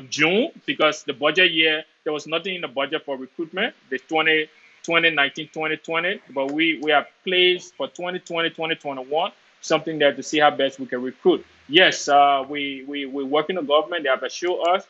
June because the budget year there was nothing in the budget for recruitment. The 2019 2020, but we have placed for 2020 2021 something there to see how best we can recruit. Yes, we work in the government. They have assured us.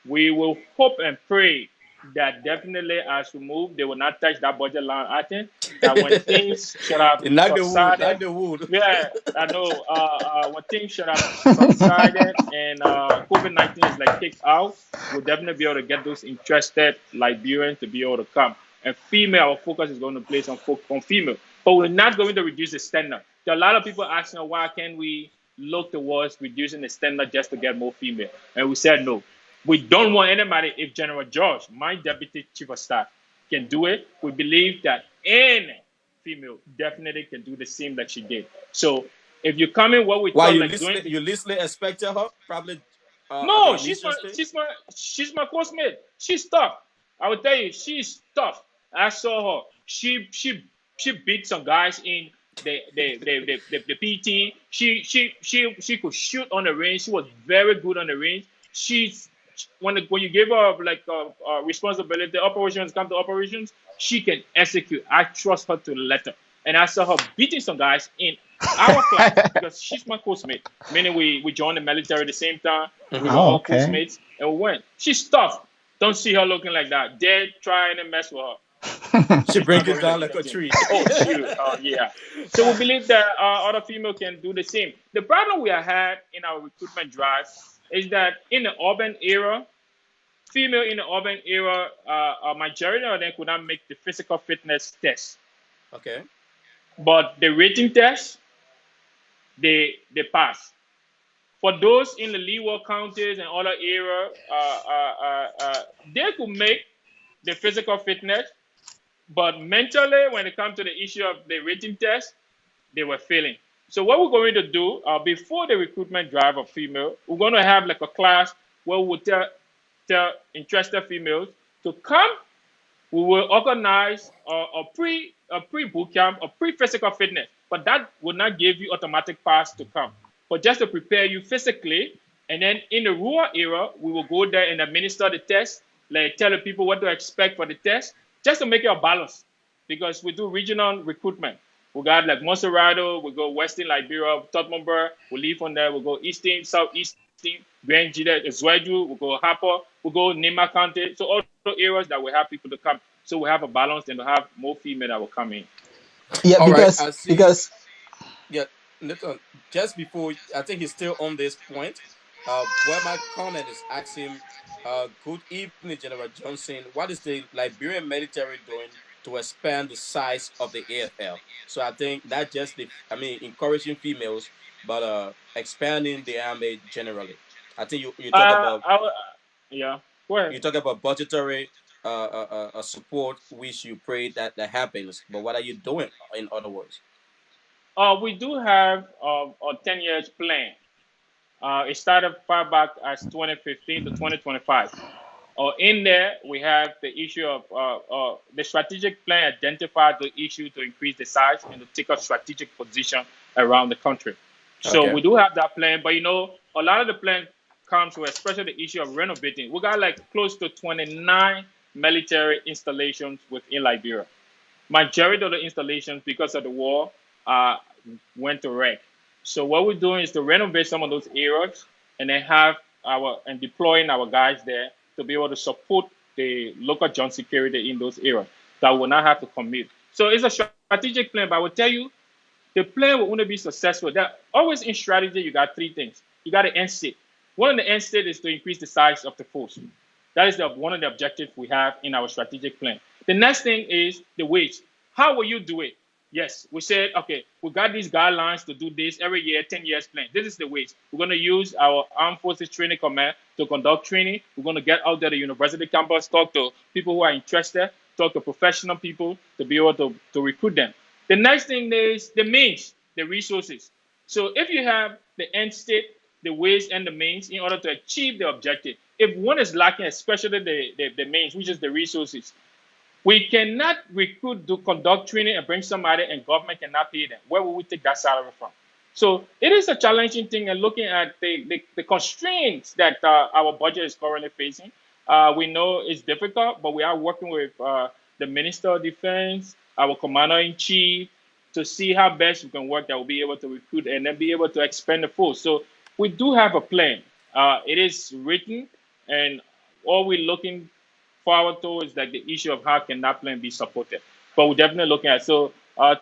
We will hope and pray that definitely, as we move, they will not touch that budget line item. That when things should have Knock the wood, knock subsided, the wood. yeah, I know. When things should have subsided and COVID-19 is like kicked out, we'll definitely be able to get those interested Liberians to be able to come. And female, our focus is going to place on female, but we're not going to reduce the standard. There are a lot of people asking, why can't we look towards reducing the standard just to get more female? And we said no. We don't want anybody. If General George, my deputy chief of staff, can do it, we believe that any female definitely can do the same that she did. So if you come in, what we Why call you like listen? doing. You literally expected her probably at the No, initial stage. she's my coursemate. She's tough. I will tell you, she's tough. I saw her. She beat some guys in the PT. She could shoot on the range. She was very good on the range. She's when you give her like responsibility, operations come to operations, she can execute. I trust her to the letter. And I saw her beating some guys in our class because she's my coursemate. Meaning we joined the military at the same time. We were Oh, all okay. course and we went. She's tough. Don't see her looking like that. Dare try and mess with her. She brings not it going down to like a get tree. Oh, shoot. Oh, yeah. So we believe that other female can do the same. The problem we have had in our recruitment drive is that in the urban era, female in the urban era, a majority of them could not make the physical fitness test. Okay. But the rating test, they pass. For those in the Leeward counties and other area, they could make the physical fitness, but mentally, when it comes to the issue of the rating test, they were failing. So what we're going to do before the recruitment drive of female, we're going to have like a class where we'll tell interested females to come. We will organize a pre boot camp, a pre physical fitness, but that will not give you automatic pass to come, but just to prepare you physically. And then in the rural area, we will go there and administer the test, like tell the people what to expect for the test, just to make it a balance, because we do regional recruitment. We got like Monserrado, we go Western Liberia, Tottenburg, we leave from there, we go Eastern, Southeastern, Grand Jida, Zweju, we go Harper, we go Nima County. So all the areas that we have people to come. So we have a balance and we have more female that will come in. Yeah, All right. because I see. because Yeah, Nathan. Just before, I think he's still on this point. Where my comment is asking, good evening, General Johnson. What is the Liberian military doing to expand the size of the AFL? So I think not just encouraging females, but expanding the army generally. I think you talk about Yeah, go ahead. you talk about budgetary support, which you pray that happens. But what are you doing? In other words. We do have a 10 years plan. It started far back as 2015 to 2025. In there, we have the issue of the strategic plan identified the issue to increase the size and to take a strategic position around the country. So Okay. we do have that plan, but a lot of the plan comes with especially the issue of renovating. We got like close to 29 military installations within Liberia. Majority of the installations, because of the war, went to wreck. So what we're doing is to renovate some of those areas and then deploying our guys there to be able to support the local joint security in those areas that will not have to commute. So it's a strategic plan, but I will tell you, the plan will only be successful. That always in strategy, you got three things. You got the end state. One of the end state is to increase the size of the force. That is one of the objectives we have in our strategic plan. The next thing is the wage. How will you do it? Yes, we said, okay, we got these guidelines to do this every year, 10 years plan. This is the wage. We're going to use our Armed Forces Training Command to conduct training. We're going to get out there to the university campus, talk to people who are interested, talk to professional people to be able to recruit them. The next thing is the means, the resources. So if you have the end state, the ways and the means in order to achieve the objective, if one is lacking, especially the means, which is the resources, we cannot recruit to conduct training and bring somebody and government cannot pay them. Where will we take that salary from? So it is a challenging thing, and looking at the constraints that our budget is currently facing, we know it's difficult, but we are working with the Minister of Defense, our Commander-in-Chief, to see how best we can work that we'll be able to recruit and then be able to expand the force. So we do have a plan. It is written, and all we're looking forward towards like the issue of how can that plan be supported. But we're definitely looking at. So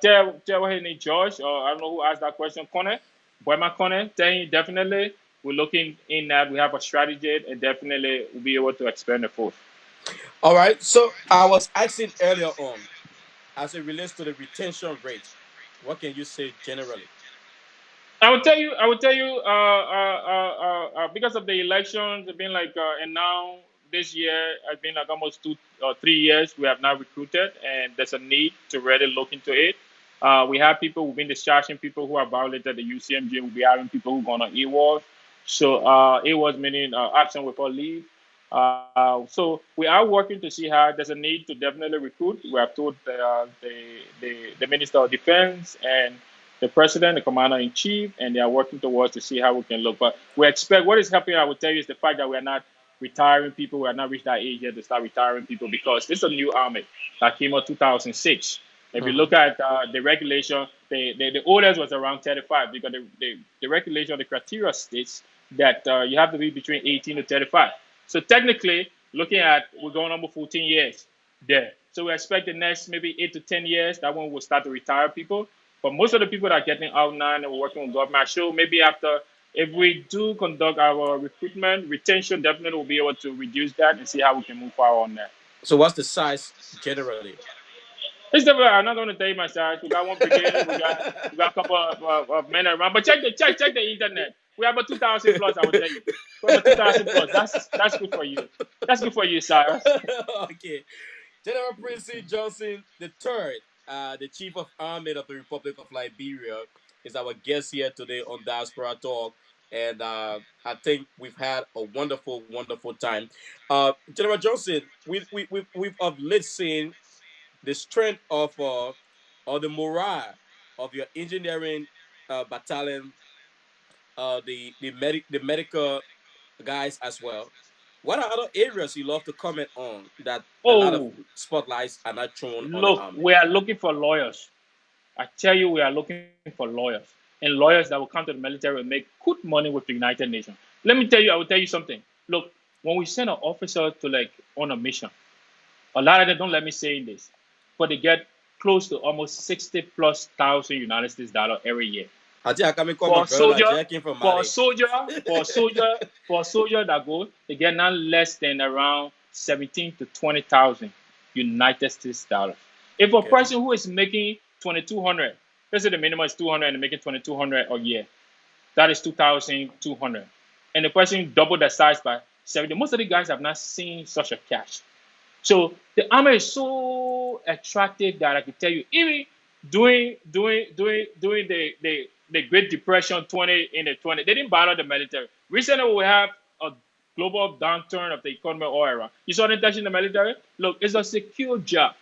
tell what his name George, or I don't know who asked that question, Connor, Boyma Connor, tell him definitely we're looking in that we have a strategy and definitely we'll be able to expand the force. All right. So I was asking earlier on, as it relates to the retention rate, what can you say generally? I would tell you. I would tell you. Because of the elections, it's been like, and now this year, it's been like almost 2 or 3 years. We have now recruited, and there's a need to really look into it. We have people who've been discharging people who have violated the UCMJ. We'll be having people who've gone on AWOL. So AWOL meaning absent without leave. So we are working to see how there's a need to definitely recruit. We have told the Minister of Defense and the president, the commander in chief, and they are working towards to see how we can look. But we expect what is happening, I will tell you, is the fact that we are not retiring people. We are not reached that age yet to start retiring people because this is a new army that came out 2006. If you look at the regulation, the oldest was around 35 because the regulation, the criteria states that you have to be between 18 to 35. So technically, looking at, we're going on for 14 years there. So we expect the next maybe 8 to 10 years, that one will start to retire people. But most of the people that are getting out now and we're working with government, so maybe after, if we do conduct our recruitment, retention definitely will be able to reduce that and see how we can move forward on that. So what's the size generally? It's the, I'm not going to tell you my size. We got one brigade, we got a couple of men around. But check the internet. We have about 2,000 plus, I would tell you. We have about 2,000 plus. That's good for you. That's good for you, Cyrus. Okay. General Prince Johnson III, the Chief of Army of the Republic of Liberia, is our guest here today on Diaspora Talk. And I think we've had a wonderful, wonderful time. General Johnson, we've of late seen the strength of or the morale of your engineering battalion, the medical guys as well. What are other areas you love to comment on that a lot of Oh, spotlights are not thrown on the look, army? we are looking for lawyers. I tell you, we are looking for lawyers. And lawyers that will come to the military and make good money with the United Nations. Let me tell you, I will tell you something. Look, when we send an officer to like on a mission, a lot of them, don't let me say this, but they get close to almost 60 plus thousand United States dollar every year. I think I come For my a brother soldier, Jackie from for a Mali. soldier, for a soldier, for a soldier that goes, they get not less than around 17 to 20,000 United States dollars. If a Okay. person who is making 2,200, let's say the minimum is 200 and they're making 2,200 a year, that is 2,200. And the person doubled the size by 70. Most of the guys have not seen such a cash. So the army is so attractive that I can tell you, even during the Great Depression 20 in the 20, they didn't bother the military. Recently, we have a global downturn of the economy all around. You saw the intention in the military? Look, it's a secure job.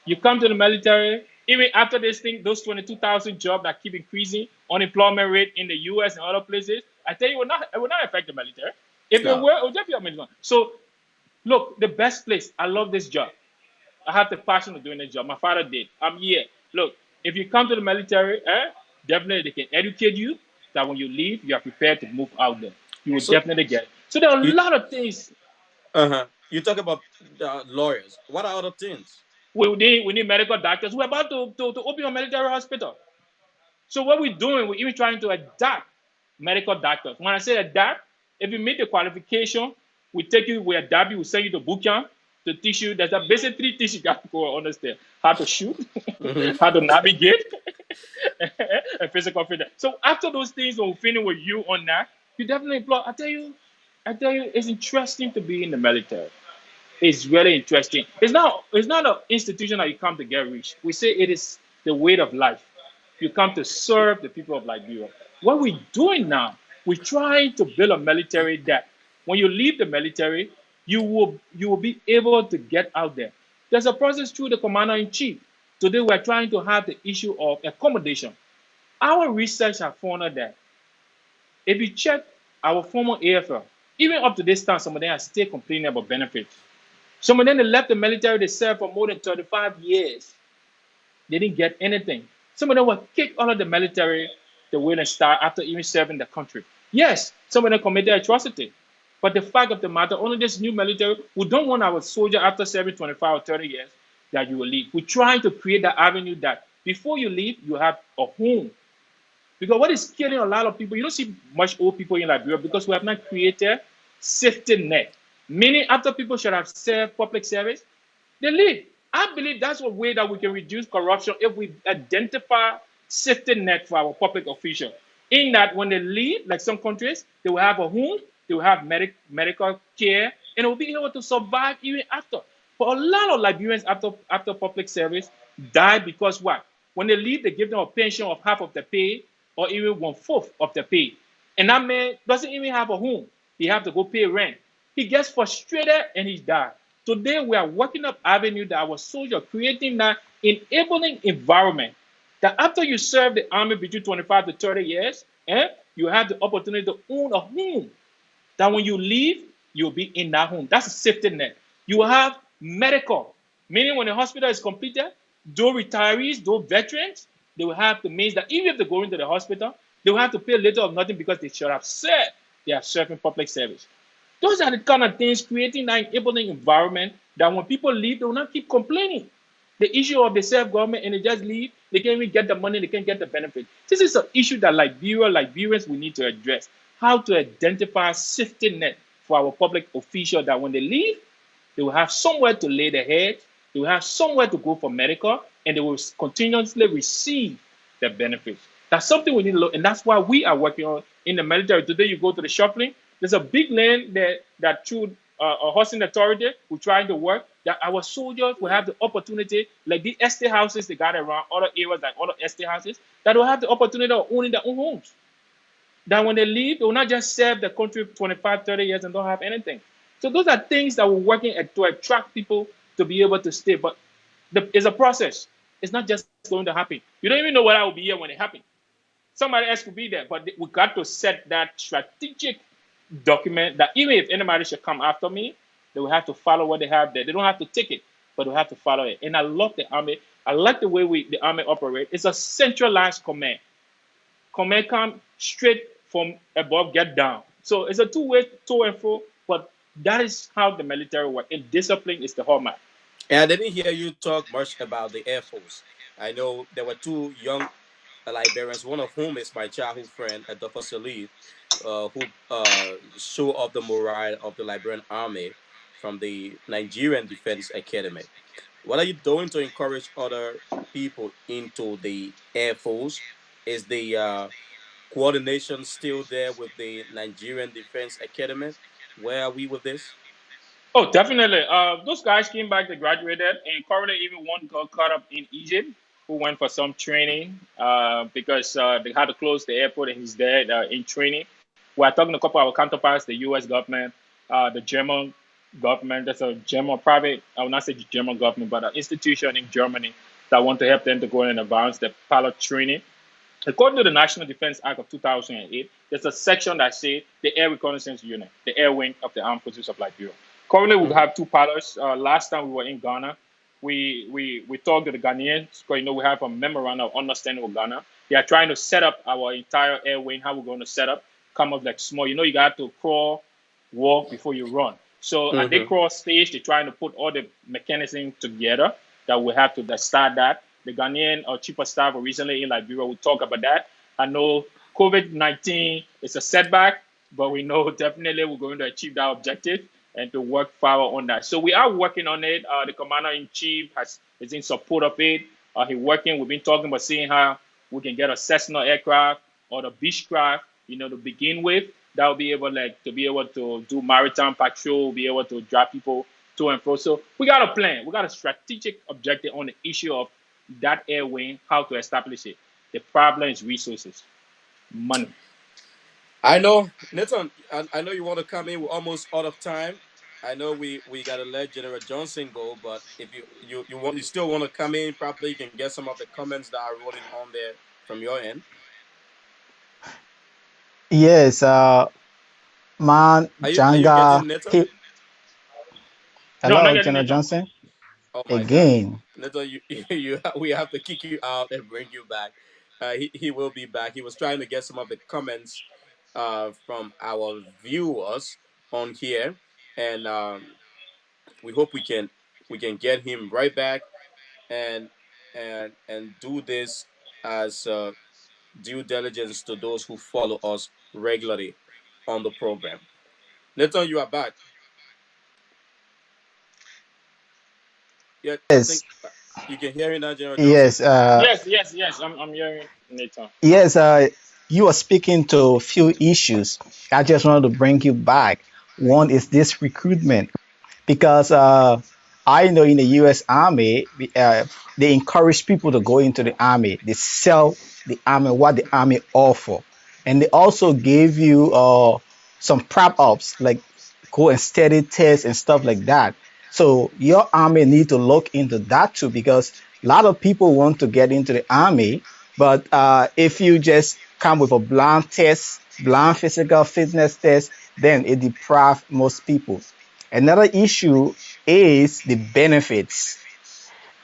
You come to the military, even after this thing, those 22,000 jobs that keep increasing, unemployment rate in the U.S. and other places, I tell you, it will not affect the military. If it were, it would definitely affect the military. So, look, the best place, I love this job. I have the passion of doing this job. My father did. I'm here. Look, if you come to the military, definitely they can educate you that when you leave, you are prepared to move out there. You will So definitely get it. So there are a you lot of things. you talk about lawyers. What are other things? We need medical doctors. We're about to open a military hospital. So what we're doing, we're even trying to adapt medical doctors. When I say adapt, if you meet the qualification, we take you, we adapt you, we send you to boot camp to teach you. There's a basic 3 things you got to go understand: how to shoot, how to navigate, and physical fitness. So after those things, when we finish with you on that, you definitely employ. I tell you, it's interesting to be in the military. It's really interesting. It's not an institution that you come to get rich. We say it is the way of life. You come to serve the people of Liberia. What we're doing now, we're trying to build a military that when you leave the military, you will be able to get out there. There's a process through the commander in chief. Today we're trying to have the issue of accommodation. Our research has found that if you check our former AFL, even up to this time, some of them are still complaining about benefits. Some of them, they left the military, they served for more than 35 years. They didn't get anything. Some of them were kicked out of the military, the Wailing Star, after even serving the country. Yes, some of them committed atrocity. But the fact of the matter, only this new military, we don't want our soldier after serving 25 or 30 years that you will leave. We're trying to create that avenue that before you leave, you have a home. Because what is killing a lot of people, you don't see much old people in Liberia because we have not created safety net. Meaning after people should have served public service, they leave. I believe that's a way that we can reduce corruption if we identify safety net for our public officials. In that when they leave, like some countries, they will have a home, they will have medical care, and they will be able to survive even after. But a lot of Liberians after public service die because what? When they leave, they give them a pension of half of the pay or even one-fourth of the pay. And that man doesn't even have a home. He have to go pay rent. He gets frustrated and he dies. Today, we are working up avenue that our soldiers creating that enabling environment that after you serve the army between 25 to 30 years, you have the opportunity to own a home. That when you leave, you'll be in that home. That's a safety net. You will have medical, meaning when the hospital is completed, those retirees, those veterans, they will have the means that even if they go into the hospital, they will have to pay little or nothing because they should have said they are serving public service. Those are the kind of things creating that enabling environment that when people leave, they will not keep complaining. The issue of the self-government and they just leave, they can't even get the money, they can't get the benefit. This is an issue that Liberians we need to address. How to identify a safety net for our public officials that when they leave, they will have somewhere to lay their head, they will have somewhere to go for medical, and they will continuously receive the benefits. That's something we need to look, and that's why we are working on in the military. Today, you go to the shopping, there's a big land that through a housing authority, we're trying to work, that our soldiers will have the opportunity, like the estate houses they got around other areas, like other estate houses, that will have the opportunity of owning their own homes. That when they leave, they will not just serve the country 25, 30 years and don't have anything. So those are things that we're working at to attract people to be able to stay. But it's a process. It's not just going to happen. You don't even know what I will be here when it happens. Somebody else could be there, but we got to set that strategic document that even if anybody should come after me, they will have to follow what they have there. They don't have to take it, but they have to follow it. And I love the army. I like the way the army operates. It's a centralized command. Command come straight from above, get down. So it's a two-way to and fro, but that is how the military works. And discipline is the hallmark. And I didn't hear you talk much about the Air Force. I know there were two young Liberians, one of whom is my childhood friend, Dr. Salif, who show up the morale of the Liberian Army from the Nigerian Defense Academy. What are you doing to encourage other people into the Air Force? Is the coordination still there with the Nigerian Defense Academy? Where are we with this? Oh, definitely. Those guys came back, they graduated, and currently even one got caught up in Egypt who went for some training because they had to close the airport and he's there in training. We're talking to a couple of our counterparts, the U.S. government, the German government. There's a German private, I will not say the German government, but an institution in Germany that want to help them to go in and advance the pilot training. According to the National Defense Act of 2008, there's a section that says the Air Reconnaissance Unit, the air wing of the Armed Forces of Liberia. Currently, we have two pilots. Last time we were in Ghana, we talked to the Ghanaians because we have a memorandum of understanding with Ghana. They are trying to set up our entire air wing, how we're going to set up, come up like small. You got to crawl, walk before you run. So at the crawl stage, they're trying to put all the mechanism together that we have to start that. The Ghanaian chief of staff recently in Liberia will talk about that. I know COVID-19 is a setback, but we know definitely we're going to achieve that objective and to work forward on that. So we are working on it. The commander-in-chief is in support of it. He's working. We've been talking about seeing how we can get a Cessna aircraft or the Beechcraft, to begin with. That will be able to do maritime patrol, be able to drive people to and fro. So we got a plan. We got a strategic objective on the issue of that air wing, how to establish it. The problem is resources, money. I know, Nathan. I know you want to come in. We're almost out of time. I know we gotta let General Johnson go, but if you still want to come in, probably you can get some of the comments that are rolling on there from your end. Yes, man, Are you Janga. getting Nathan? No, not Hello, getting General it. Johnson. Oh my God, Again. Nathan, we have to kick you out and bring you back. He will be back. He was trying to get some of the comments from our viewers on here, and we hope we can get him right back and and do this as due diligence to those who follow us regularly on the program. Nathan, you are back. Yeah, I think Yes, you can hear me now, General Johnson. yes, Yes. I'm hearing Nathan. yes. You are speaking to a few issues. I just wanted to bring you back. One is this recruitment. Because I know in the U.S. Army, they encourage people to go into the army. They sell the army what the army offer, and they also give you some prep ups like go and study tests and stuff like that. So your army need to look into that too, because a lot of people want to get into the army, but if you just come with a blind test, blind physical fitness test, then it deprives most people. Another issue is the benefits.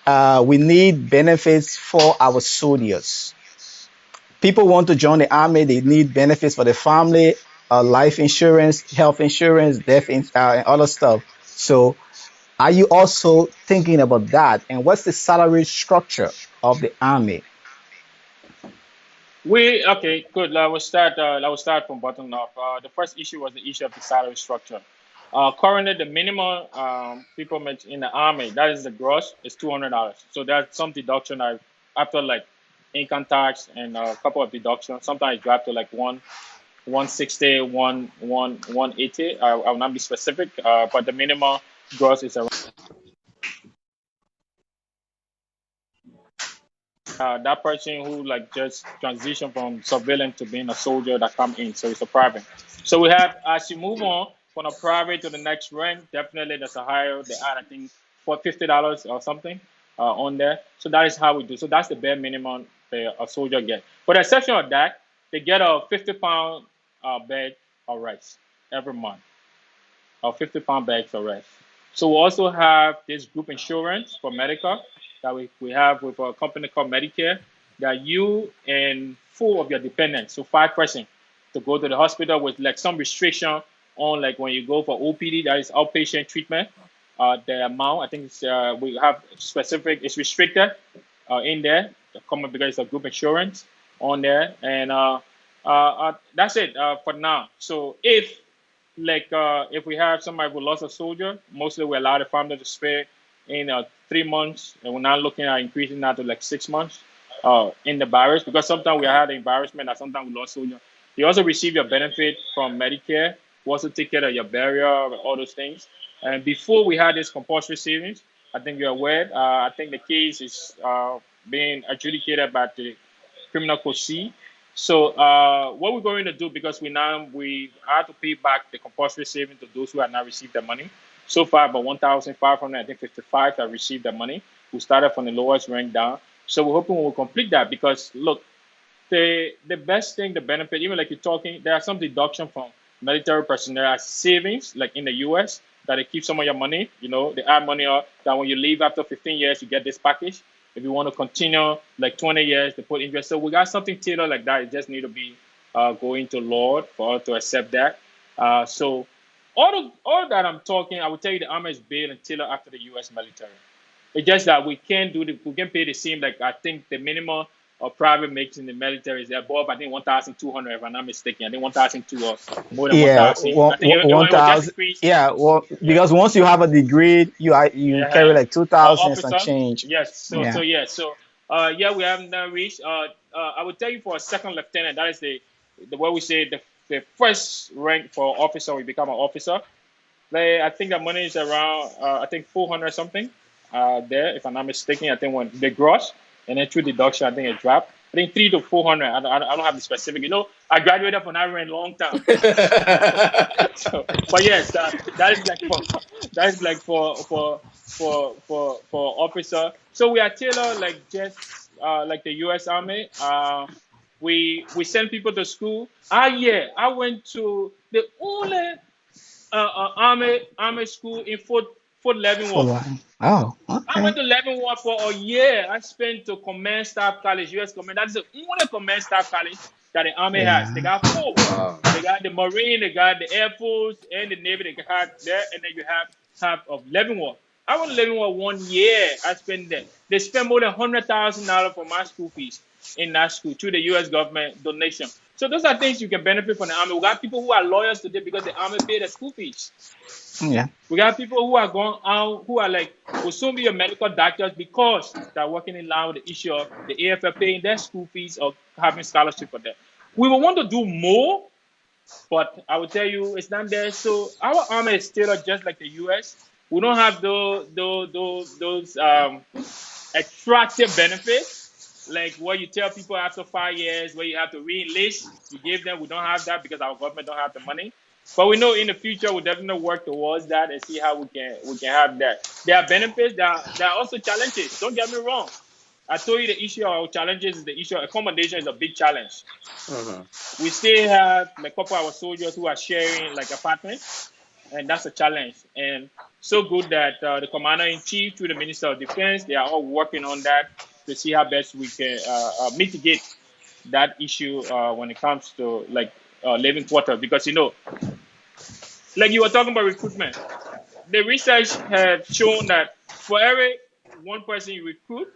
We need benefits for our soldiers. People want to join the army, they need benefits for the family, life insurance, health insurance, and other stuff. So, are you also thinking about that? And what's the salary structure of the army? We okay, good. I will start from bottom up. The first issue was the issue of the salary structure. Currently, the minimum people make in the army, that is the gross, is $200. So there's some deduction after like income tax and a couple of deductions. Sometimes it dropped to like 160, 180. I will not be specific, but the minimum gross is around. That person who like just transitioned from civilian to being a soldier that come in, so it's a private. So we have as you move on from a private to the next rank, definitely there's a higher. They add I think for $50 or something on there. So that is how we do. So that's the bare minimum a soldier get. For the exception of that, they get a 50-pound bag of rice every month, or 50-pound bags of rice. So we also have this group insurance for medical that we have with a company called Medicare that you and four of your dependents, so 5 person, to go to the hospital with like some restriction on like when you go for OPD, that is outpatient treatment. The amount I think we have specific, it's restricted in there, common because it's a group insurance on there, and that's it for now. So if we have somebody who lost a soldier, mostly we allow the family to spare in 3 months, and we're not looking at increasing that to like 6 months in the barracks because sometimes we had the embarrassment that sometimes we lost soldier. You also receive your benefit from Medicare. We also take care of your burial, all those things. And before we had this compulsory savings, I think you're aware. I think the case is being adjudicated by the criminal code C. So what we're going to do, because we have to pay back the compulsory savings to those who have not received the money. So far, about 1,500, I think 55 have received the money. We started from the lowest rank down. So we're hoping we'll complete that because look, the best thing, the benefit, even like you're talking, there are some deduction from military personnel as savings, like in the US, that they keep some of your money. You know, they add money up that when you leave after 15 years, you get this package. If you want to continue like 20 years, they put interest. So we got something tailored like that. It just need to be going to Lord for us to accept that. So all that I'm talking, I would tell you the army is built and tailored after the U.S. military. It's just that we can pay the same. Like I think the minimum of private makes in the military is above I think 1,200 if I'm not mistaken. I think 1,200 or more than Yeah, 1,000. I think it one was just thousand. increased. Yeah, well, Yeah. because once you have a degree, you carry Yeah. like 2,000 and Officer. change. Yes. Yeah. Yeah, we haven't done reached. I would tell you for a second lieutenant, that is the way we say the first rank for officer. We become an officer. Like, I think the money is around I think 400 something there, if I'm not mistaken. I think when the gross and then through deduction, I think it dropped. I think 3 to 400. I don't have the specific. You know, I graduated from Iran a long time. So, but yes, that is like for that is like for officer. So we are tailored like just like the U.S. Army. We send people to school. Yeah, I went to the only army school in Fort For Leavenworth. one. Oh, I okay. went to Leavenworth for a year. I spent to Command Staff College, U.S. Command. That is the only Command Staff College that the Army has. They got 4. Wow. They got the Marine, they got the Air Force, and the Navy. They got there, and then you have of Leavenworth. I went to Leavenworth 1 year. I spent there. They spent more than $100,000 for my school fees in that school through the U.S. government donation. So those are things you can benefit from the Army. We got people who are lawyers today because the Army paid their school fees. Yeah. We got people who are going out, who are like, will soon be your medical doctors because they're working in line with the issue of the AFL paying their school fees or having scholarship for them. We will want to do more, but I will tell you, it's not there. So our Army is still just like the U.S. We don't have those attractive benefits, like what you tell people after 5 years, where you have to re-enlist. You give them. We don't have that because our government don't have the money. But we know in the future we'll definitely work towards that and see how we can have that. There are benefits. There are also challenges. Don't get me wrong. I told you the issue of our challenges is the issue of accommodation is a big challenge. We still have a couple of our soldiers who are sharing like apartments, and that's a challenge. And so good that the Commander-in-Chief through the Minister of Defense, they are all working on that to see how best we can mitigate that issue when it comes to like living quarters. Because like you were talking about recruitment, the research has shown that for every one person you recruit,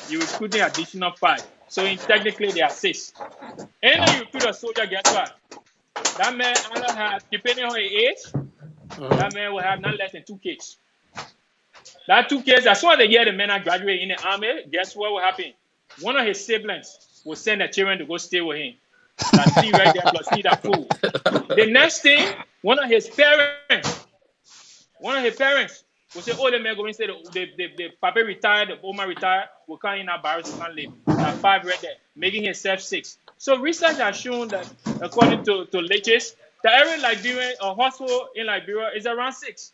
you're recruiting additional 5. So technically there are 6. And then you recruit a soldier, guess what? That man will have, depending on his age, that man will have not less than 2 kids. That 2 kids, as soon as they hear the men are graduating in the Army, guess what will happen? One of his siblings will send their children to go stay with him. And see right there, plus feed that food. The next thing, one of his parents will say, oh, the man go and say the papa retired, the woman retired, will come in our barracks and can't live. Now 5 right there, making himself 6. So research has shown that, according to latest, that every Liberian or household in Liberia is around 6.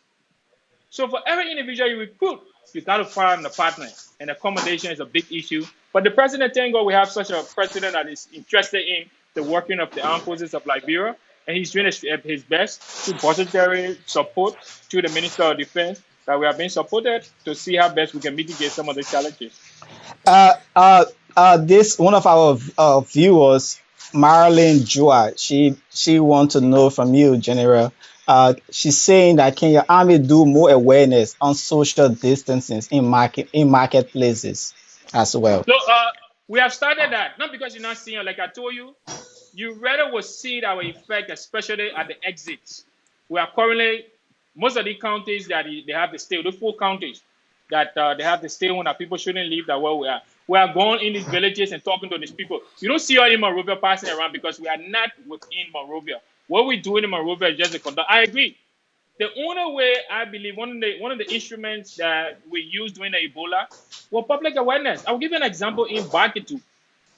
So for every individual you recruit, you got to find a partner, and accommodation is a big issue. But the president, thank God, we have such a president that is interested in the working of the armed forces of Liberia, and he's doing his best through budgetary support to the Minister of Defense, that we have been supported to see how best we can mitigate some of the challenges. This one of our viewers, Marilyn Joa, she wants to know from you, General. She's saying that can your Army do more awareness on social distancing in marketplaces as well? So we have started that, not because you're not seeing it. Like I told you, you rather will see our effect, especially at the exits. We are currently, most of the counties that they have to stay, the 4 counties that they have to stay on, that people shouldn't leave, that where we are. We are going in these villages and talking to these people. You don't see us in Monrovia passing around because we are not within Monrovia. What we're doing in Monrovia is just the conduct. I agree. The only way, I believe, one of the instruments that we used during the Ebola was public awareness. I'll give you an example in Baketu.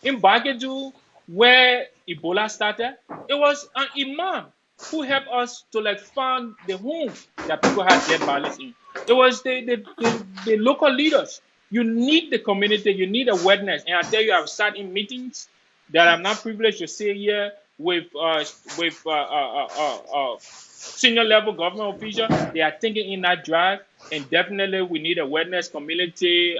In Baketu, where Ebola started, it was an imam who helped us to find the home that people had dead bodies in. It was the local leaders. You need the community. You need awareness. And I tell you, I've sat in meetings that I'm not privileged to say here with senior level government officials. They are thinking in that drive, and definitely we need awareness, community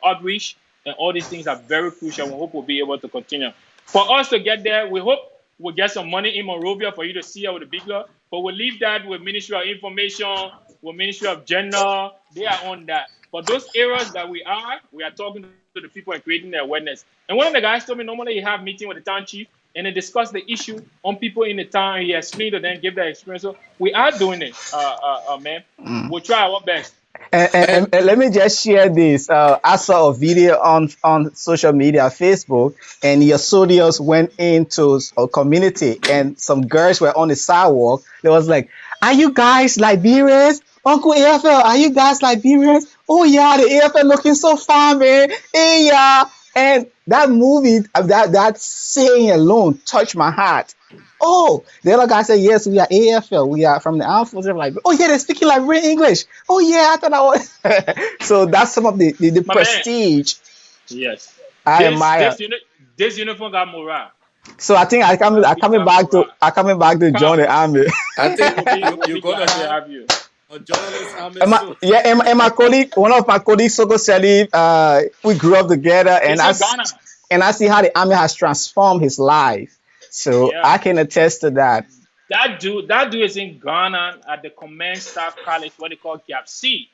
outreach, and all these things are very crucial. We hope we'll be able to continue. For us to get there, we hope we'll get some money in Monrovia for you to see with the big law, but we'll leave that with Ministry of Information, with Ministry of Gender. They are on that. But those areas that we are talking to the people and creating the awareness. And one of the guys told me normally you have a meeting with the town chief and they discuss the issue on people in the town. He explained to them, give their experience. So we are doing it, man. We'll try our best. And let me just share this. I saw a video on social media, Facebook, and your soldiers went into a community and some girls were on the sidewalk. They was like, are you guys Liberians? Uncle AFL, are you guys Liberians? Oh yeah, the AFL looking so fine, man. Hey, yeah. And that movie, that saying alone touched my heart. Oh, the other guy said, yes, we are AFL. We are from the armed forces of Liberia. Oh yeah, they're speaking Liberian English. Oh yeah, I thought I was. So that's some of the prestige. Man. Yes. I admire. This uniform got morale. So I think I coming back to join the army. I think you're gonna have you. A journalist army. And my colleague, one of my colleagues, Soko Salib, we grew up together, and Ghana. and I see how the army has transformed his life. So Yeah. I can attest to that. That dude is in Ghana at the Command Staff College, what they call Gap C.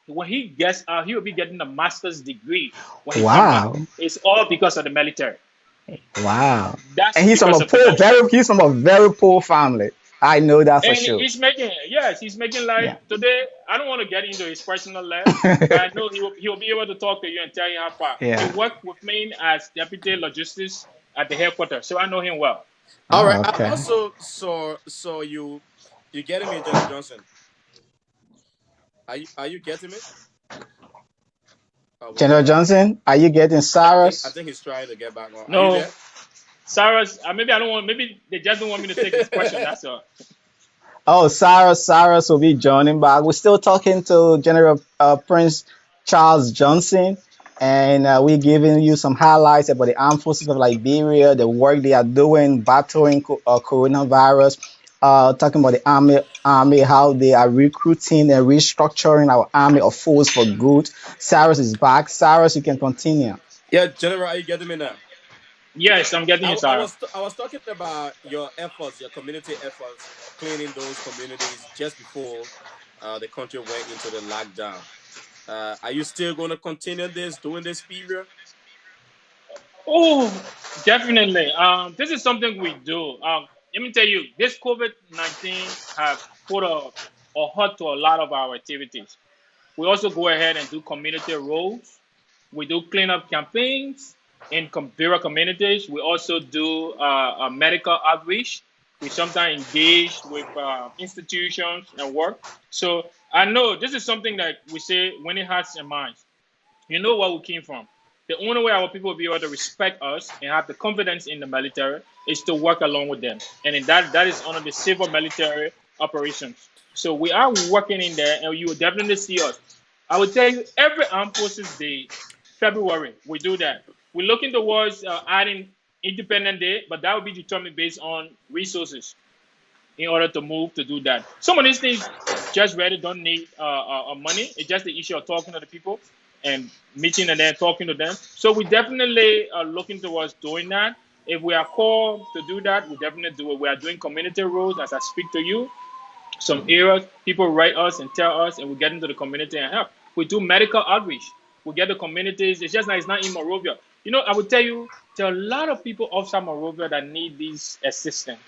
When he gets out, he will be getting a master's degree when he come back. Wow, It's all because of the military. wow. That's And he's from because a of the poor, military. he's from a very poor family. I know that for And sure. he's making like Yeah. today. I don't want to get into his personal life, but I know he'll be able to talk to you and tell you how far. He Yeah. worked with me as deputy logistics at the headquarters, so I know him well. All right. Oh, I okay. also saw you getting me, General Johnson. Are you getting me? Oh, General whatever. Johnson, are you getting I Cyrus? think he's trying to get back on. Are you No, there? Cyrus, maybe I don't want. Maybe they just don't want me to take his question. That's all. Oh, Cyrus will be joining back. We're still talking to General Prince Charles Johnson, and we're giving you some highlights about the armed forces of Liberia, the work they are doing battling coronavirus. Talking about the army, how they are recruiting and restructuring our army of force for good. Cyrus is back. Cyrus, you can continue. Yeah, General, are you getting me now? Yes, I'm getting I, you, I Sarah. was I was talking about your efforts, your community efforts, cleaning those communities just before the country went into the lockdown. Are you still going to continue this during this period? Oh, definitely. This is something we do. Let me tell you, this COVID-19 have put a halt to a lot of our activities. We also go ahead and do community roles. We do cleanup campaigns in various communities. We also do medical outreach. We sometimes engage with institutions and work. So I know this is something that we say when it hearts and minds. You know where we came from. The only way our people will be able to respect us and have the confidence in the military is to work along with them. And in that is under the civil military operations. So we are working in there and you will definitely see us. I would tell you every Armed Forces Day, February, we do that. We're looking towards adding Independent Day, but that will be determined based on resources in order to move to do that. Some of these things just really don't need money. It's just the issue of talking to the people and meeting and then talking to them. So we definitely are looking towards doing that. If we are called to do that, we definitely do it. We are doing community roles as I speak to you. Some areas, people write us and tell us, and we get into the community and help. We do medical outreach. We get the communities. It's just like it's not in Monrovia. You know, I would tell you, there are a lot of people outside Monrovia that need this assistance.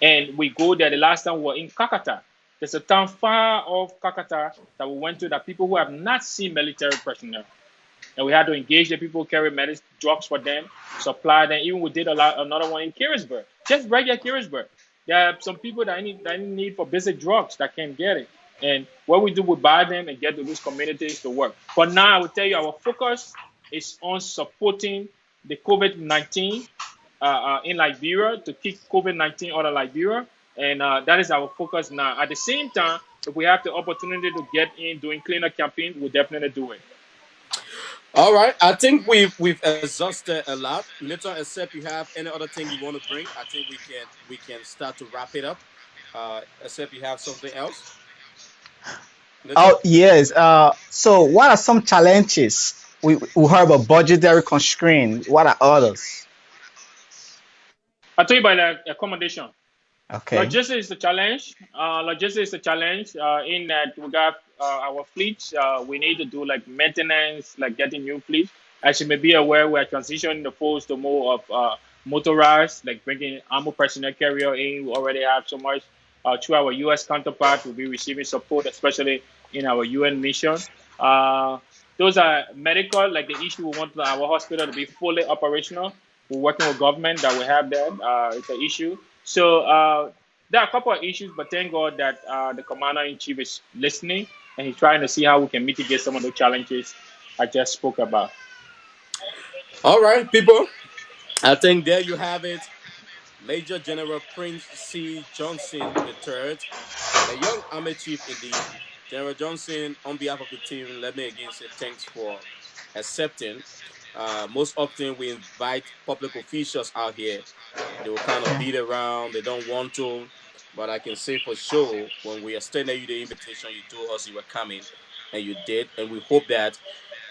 And we go there. The last time we were in Kakata. There's a town far off Kakata that we went to that people who have not seen military personnel. And we had to engage the people, carry medicine, drugs for them, supply them. Even we did another one in Carisburg, just regular Carisburg. There are some people that need for basic drugs that can't get it. And what we do, we buy them and get to these communities to work. But now I will tell you, our focus is on supporting the COVID-19 in Liberia to keep COVID-19 out of Liberia. And that is our focus now. At the same time, if we have the opportunity to get in doing cleanup campaign, we'll definitely do it. All right. I think we've exhausted a lot. Little, except you have any other thing you want to bring, I think we can start to wrap it up. Except you have something else, Little. Oh, yes. So what are some challenges? We heard about budgetary constraint. What are others? I told you about the accommodation. Okay. Logistics is a challenge. Logistics is a challenge in that we got our fleets. We need to do like maintenance, like getting new fleets. As you may be aware, we are transitioning the force to more of motorized, like bringing armor personnel carrier in. We already have so much through our U.S. counterpart. We'll be receiving support, especially in our UN mission. Uh, those are medical, like the issue we want our hospital to be fully operational. We're working with government that we have that. It's an issue. So there are a couple of issues, but thank God that the commander in chief is listening and he's trying to see how we can mitigate some of the challenges I just spoke about. All right, people. I think there you have it. Major General Prince C. Johnson III, a young army chief indeed. General Johnson, on behalf of the team, let me again say thanks for accepting. Most often, we invite public officials out here. They will kind of Yeah. beat around, they don't want to. But I can say for sure, when we extended you the invitation, you told us you were coming, and you did. And we hope that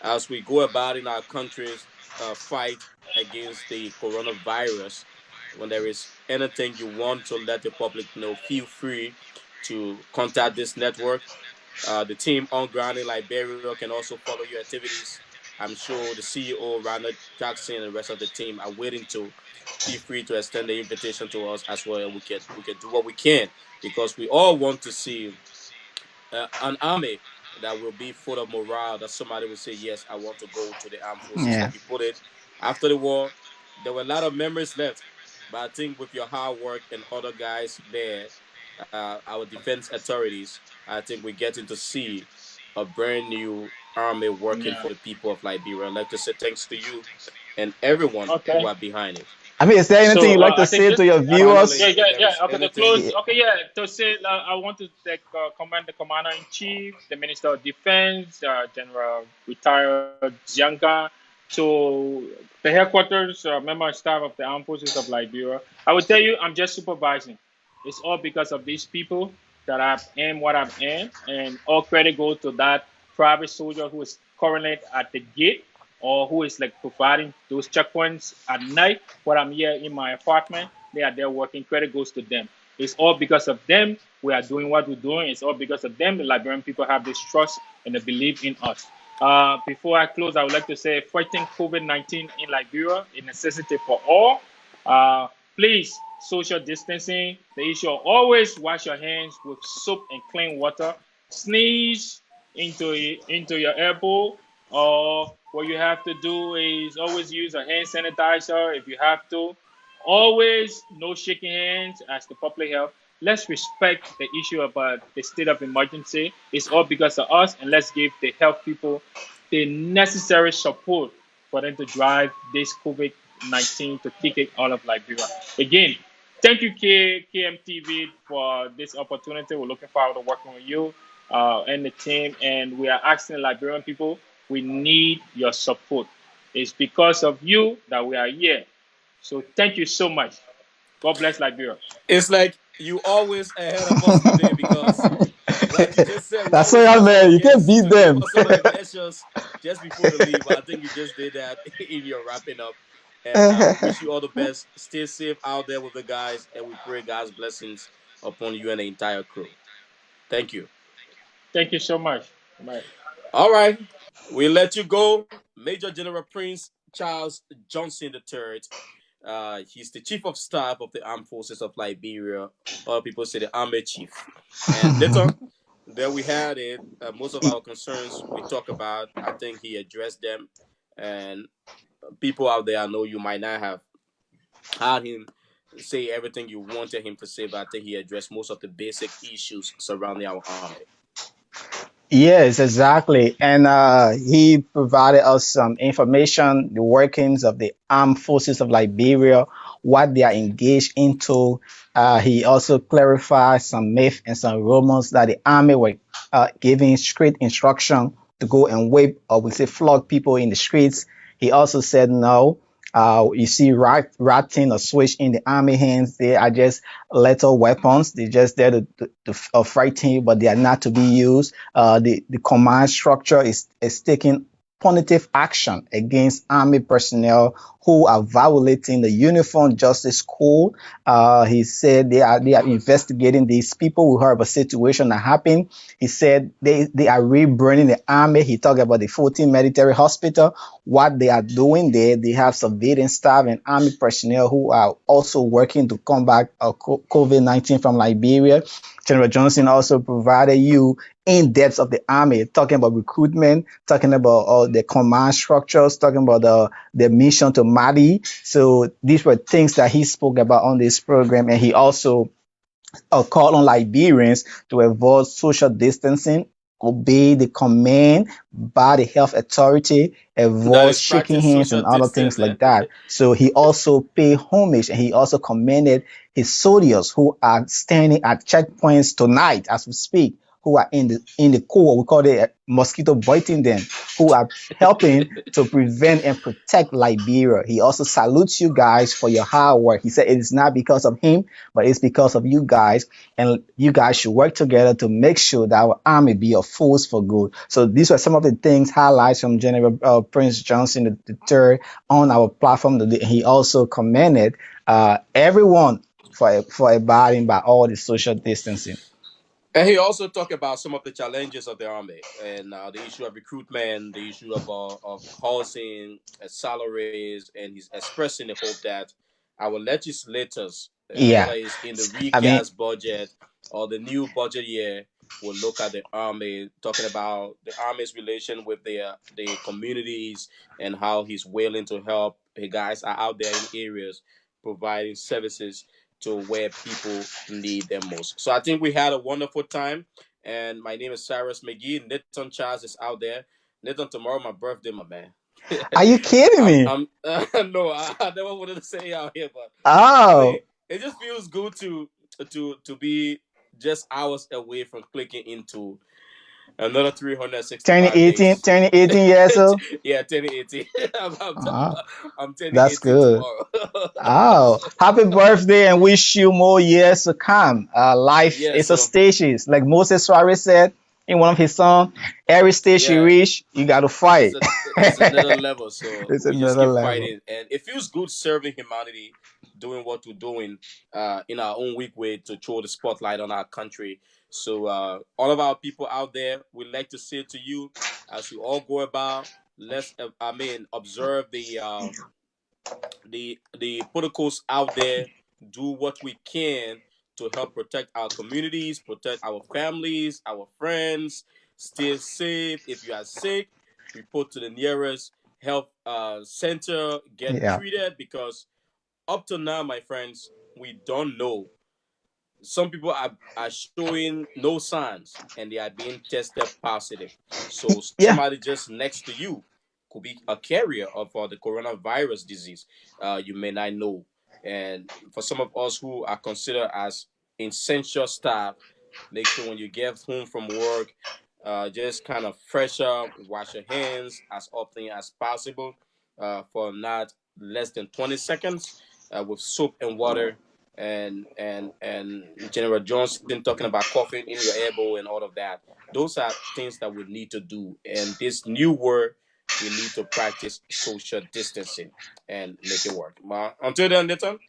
as we go about in our countries, fight against the coronavirus. When there is anything you want to let the public know, feel free to contact this network. The team on ground in Liberia can also follow your activities. I'm sure the CEO, Ronald Jackson, and the rest of the team are waiting to feel free to extend the invitation to us as well. We can do what we can because we all want to see an army that will be full of morale, that somebody will say, yes, I want to go to the armed forces. Yeah. Like you put it, after the war, there were a lot of memories left. But I think with your hard work and other guys there, our defense authorities, I think we're getting to see a brand new army working Yeah. for the people of Liberia. I'd like to say thanks to you and everyone who Okay. are behind it. I mean, is there anything So you'd like to I think say this, to your yeah, viewers? Finally, yeah, if there yeah. is Okay, to anything, close. Yeah. Okay, yeah. To say, I want to thank commend the Commander in Chief, the Minister of Defense, General retired Zianga, to the headquarters, member and staff of the Armed Forces of Liberia. I will tell you, I'm just supervising. It's all because of these people that I am what I am, and all credit goes to that private soldier who is currently at the gate or who is like providing those checkpoints at night while I'm here in my apartment. They are there working. Credit goes to them. It's all because of them we are doing what we're doing. It's all because of them the Liberian people have this trust and they believe in us. Before I close, I would like to say fighting COVID-19 in Liberia is a necessity for all. Please, social distancing, the issue of always wash your hands with soap and clean water. Sneeze into your elbow, or what you have to do is always use a hand sanitizer if you have to. Always no shaking hands as the public health. Let's respect the issue about the state of emergency. It's all because of us, and let's give the health people the necessary support for them to drive this COVID-19 to kick it out of Liberia. Again, thank you, KMTV, for this opportunity. We're looking forward to working with you and the team. And we are asking Liberian people, we need your support. It's because of you that we are here. So thank you so much. God bless Liberia. it's like you always ahead of us today because like you just said, we That's always all, ask our man. You can't guests beat to give them. us some of the measures just before the leave. I think you just did that in your wrapping up. And we wish you all the best. Stay safe out there with the guys, and we pray God's blessings upon you and the entire crew. Thank you. Thank you so much. Bye. All right, we let you go, Major General Prince Charles Johnson III. He's the Chief of Staff of the Armed Forces of Liberia. Other people say the Army Chief. And later, there we had it. Most of our concerns we talk about, I think he addressed them. And people out there, I know you might not have had him say everything you wanted him to say, but I think he addressed most of the basic issues surrounding our army. Yes, exactly. And he provided us some information, the workings of the armed forces of Liberia, what they are engaged into. He also clarified some myth and some rumors that the army were giving strict instruction to go and whip or we say flog people in the streets. He also said no. You see, ratting or switch in the army hands, they are just lethal weapons. They're just there to frighten you, but they are not to be used. The command structure is taking punitive action against army personnel who are violating the Uniform Justice Code. He said they are investigating these people. We heard of a situation that happened. He said they are rebranding the army. He talked about the 14 military hospital. What they are doing there, they have surveillance staff and army personnel who are also working to combat COVID-19 from Liberia. General Johnson also provided you in depth of the army, talking about recruitment, talking about the command structures, talking about the mission to Mali. So these were things that he spoke about on this program, and he also called on Liberians to avoid social distancing, obey the command by the health authority, That avoid is shaking practice hands social and other things distancing. like that. So he also paid homage and he also commended his soldiers who are standing at checkpoints tonight as we speak, who are in the core. We call it mosquito biting them, who are helping to prevent and protect Liberia. He also salutes you guys for your hard work. He said it is not because of him, but it's because of you guys, and you guys should work together to make sure that our army be a force for good. So these were some of the things, highlights from General Prince Johnson III on our platform today. He also commended everyone for abiding by all the social distancing. And he also talked about some of the challenges of the army and the issue of recruitment, the issue of housing, salaries, and he's expressing the hope that our legislators, Yeah, whether it's in the I mean, recast budget or the new budget year, will look at the army, talking about the army's relation with the communities and how he's willing to help. The guys are out there in areas providing services to where people need them most. So I think we had a wonderful time. And my name is Cyrus McGee. Nathan Charles is out there. Nathan, tomorrow my birthday, my man. are you kidding me? I'm no, I never wanted to say it out here, but I mean, Oh, it just feels good to be just hours away from clicking into another 365 2018, days. 2018 years old. Yeah, 1080. Ah, I'm turning that's 18 good. tomorrow. Oh, happy birthday and wish you more years to come. Life Yeah, is a so stages. Like Moses Suarez said in one of his songs, every stage you yeah, reach, you got to fight. it's another level. So It's we just another keep level. fighting, and it feels good serving humanity, doing what we're doing, in our own weak way to throw the spotlight on our country. So all of our people out there, we like to say to you, as you all go about, let's observe the protocols out there, do what we can to help protect our communities, protect our families, our friends, stay safe. If you are sick, report to the nearest health center, get Yeah. treated, because up to now, my friends, we don't know. Some people are showing no signs and they are being tested positive. So Yeah. somebody just next to you could be a carrier of the coronavirus disease. You may not know. And for some of us who are considered as essential staff, make sure when you get home from work, just kind of fresh up, wash your hands as often as possible, for not less than 20 seconds, with soap and water, and General Johnson talking about coughing in your elbow and all of that. Those are things that we need to do. And this new word, we need to practice social distancing and make it work. Until then, Nathan,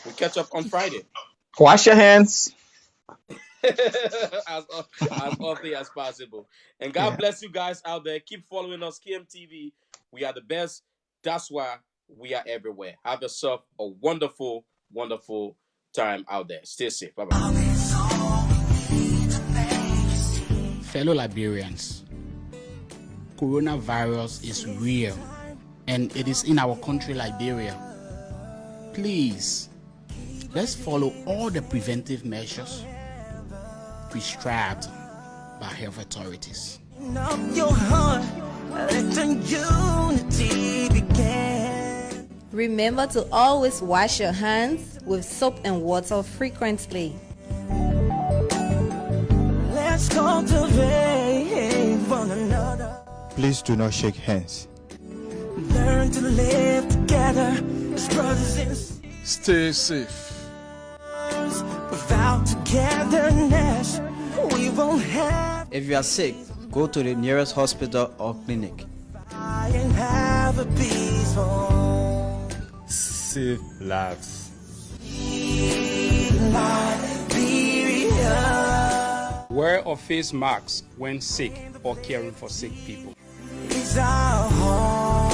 we catch up on Friday. Wash your hands. as, as often as possible. And God Yeah. bless you guys out there. Keep following us, KMTV. We are the best. That's why we are everywhere. Have yourself a wonderful, wonderful time out there. Stay safe. Bye bye. Fellow Liberians, coronavirus is real and it is in our country, Liberia. Please, let's follow all the preventive measures prescribed by health authorities. Remember to always wash your hands with soap and water frequently. Let's cultivate one another. Please do not shake hands. Learn to live together as brothers and sisters. Stay safe. Without togetherness, we won't have. If you are sick, go to the nearest hospital or clinic. And have a peaceful. Save lives. Wear or face masks when sick or caring for sick people. It's our home.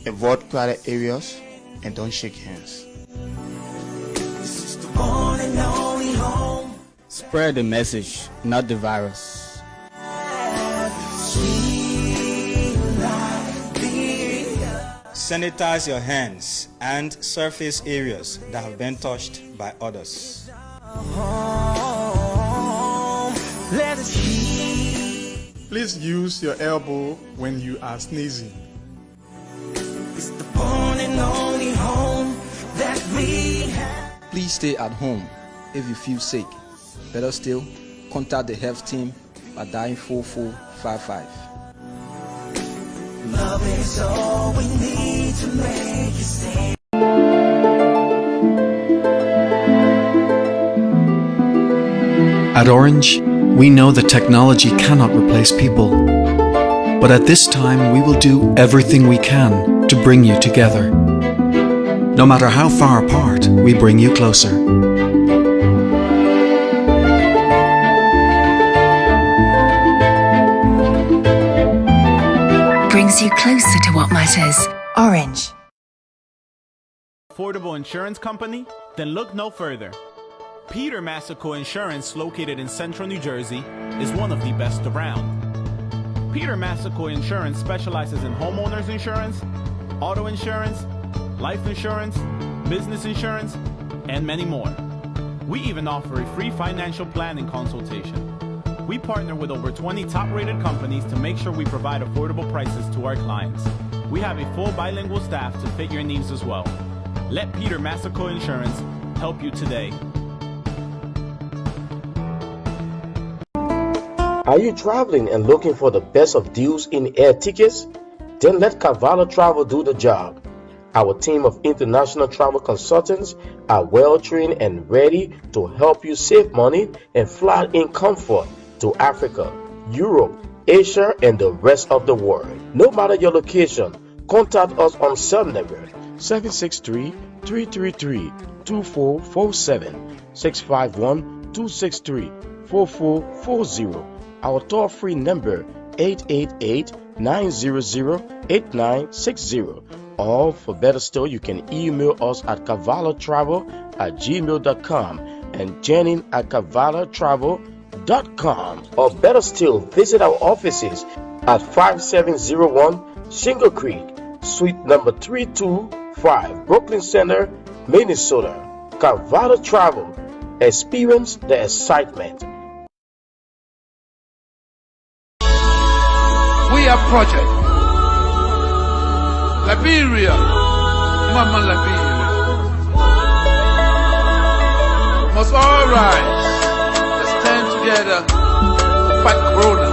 Avoid crowded areas and don't shake hands. This is the one and only home. Spread the message, not the virus. Sanitize your hands and surface areas that have been touched by others. Please use your elbow when you are sneezing. It's the one and only home that we have. Please stay at home. if you feel sick. Better still, contact the health team by dialing 4455. Love is all we need to make it stay. At Orange, we know that technology cannot replace people. But at this time, we will do everything we can to bring you together. No matter how far apart, we bring you closer. Brings you closer to what matters. Orange. Affordable insurance company? Then look no further. Peter Massico Insurance, located in central New Jersey, is one of the best around. Peter Massico Insurance specializes in homeowners insurance, auto insurance, life insurance, business insurance, and many more. We even offer a free financial planning consultation. We partner with over 20 top-rated companies to make sure we provide affordable prices to our clients. We have a full bilingual staff to fit your needs as well. Let Peter Massico Insurance help you today. Are you traveling and looking for the best of deals in air tickets? Then let Cavallo Travel do the job. Our team of international travel consultants are well trained and ready to help you save money and fly in comfort to Africa, Europe, Asia, and the rest of the world. No matter your location, contact us on cell number 763-333-2447, 651-263-4440. Our toll-free number 888-900-8960. Or for better still, you can email us at cavallotravel@gmail.com and Jenning@cavallotravel.com. Or better still, visit our offices at 5701 Shingle Creek, Suite number 325, Brooklyn Center, Minnesota. Cavallo Travel. Experience the excitement. We are project. Liberia. Mama Liberia. Must all rise. Let's stand together to fight Corona.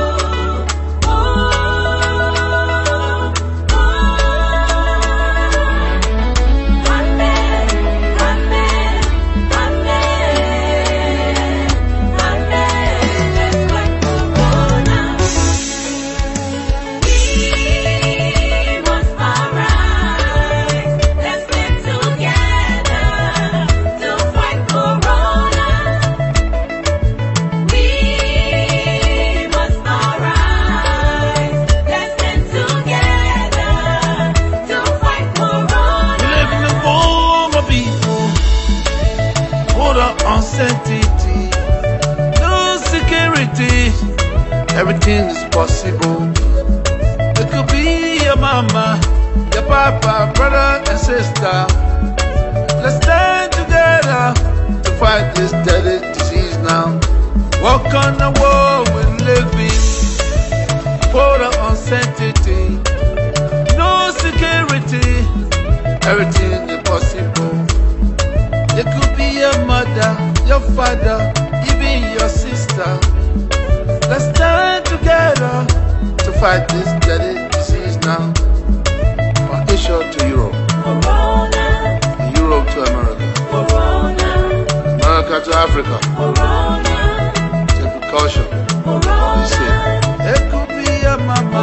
Uncertainty, no security, everything is possible. It could be your mama, your papa, brother and sister. Let's stand together to fight this deadly disease now. Walk on the wall we're living, for the uncertainty, no security, everything is possible. It could be your mother, your father, even your sister. Let's stand together to fight this deadly disease now. From Asia to Europe, Corona. Europe to America, Corona. America to Africa, Corona. Take precaution. Corona. It could be your mama,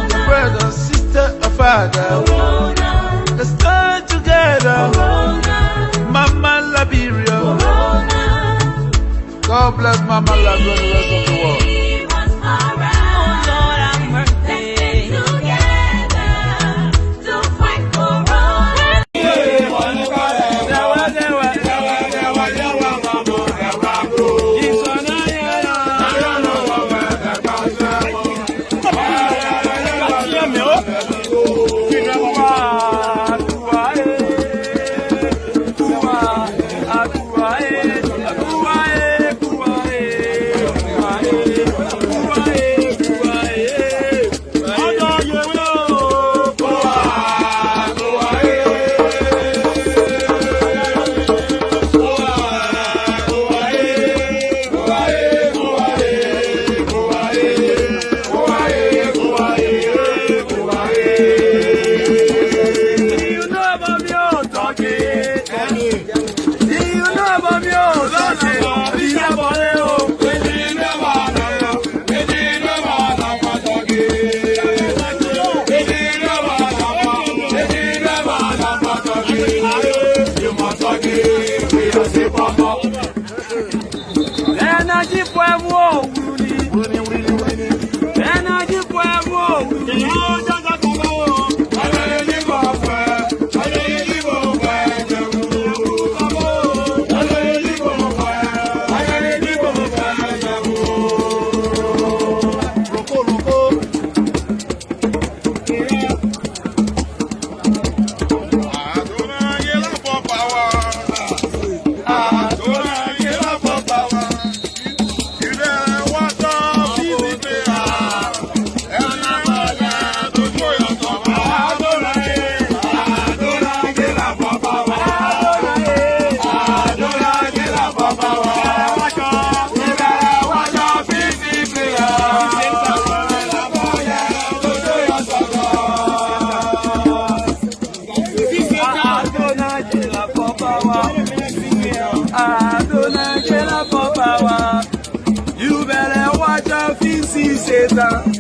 your brother, sister, or father. Corona. Let's stand together. Corona. Mama Liberia. Corona. God bless Mama Liberia and the rest of the world. Satan.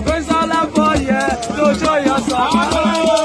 Praise Allah for you, to show yourself.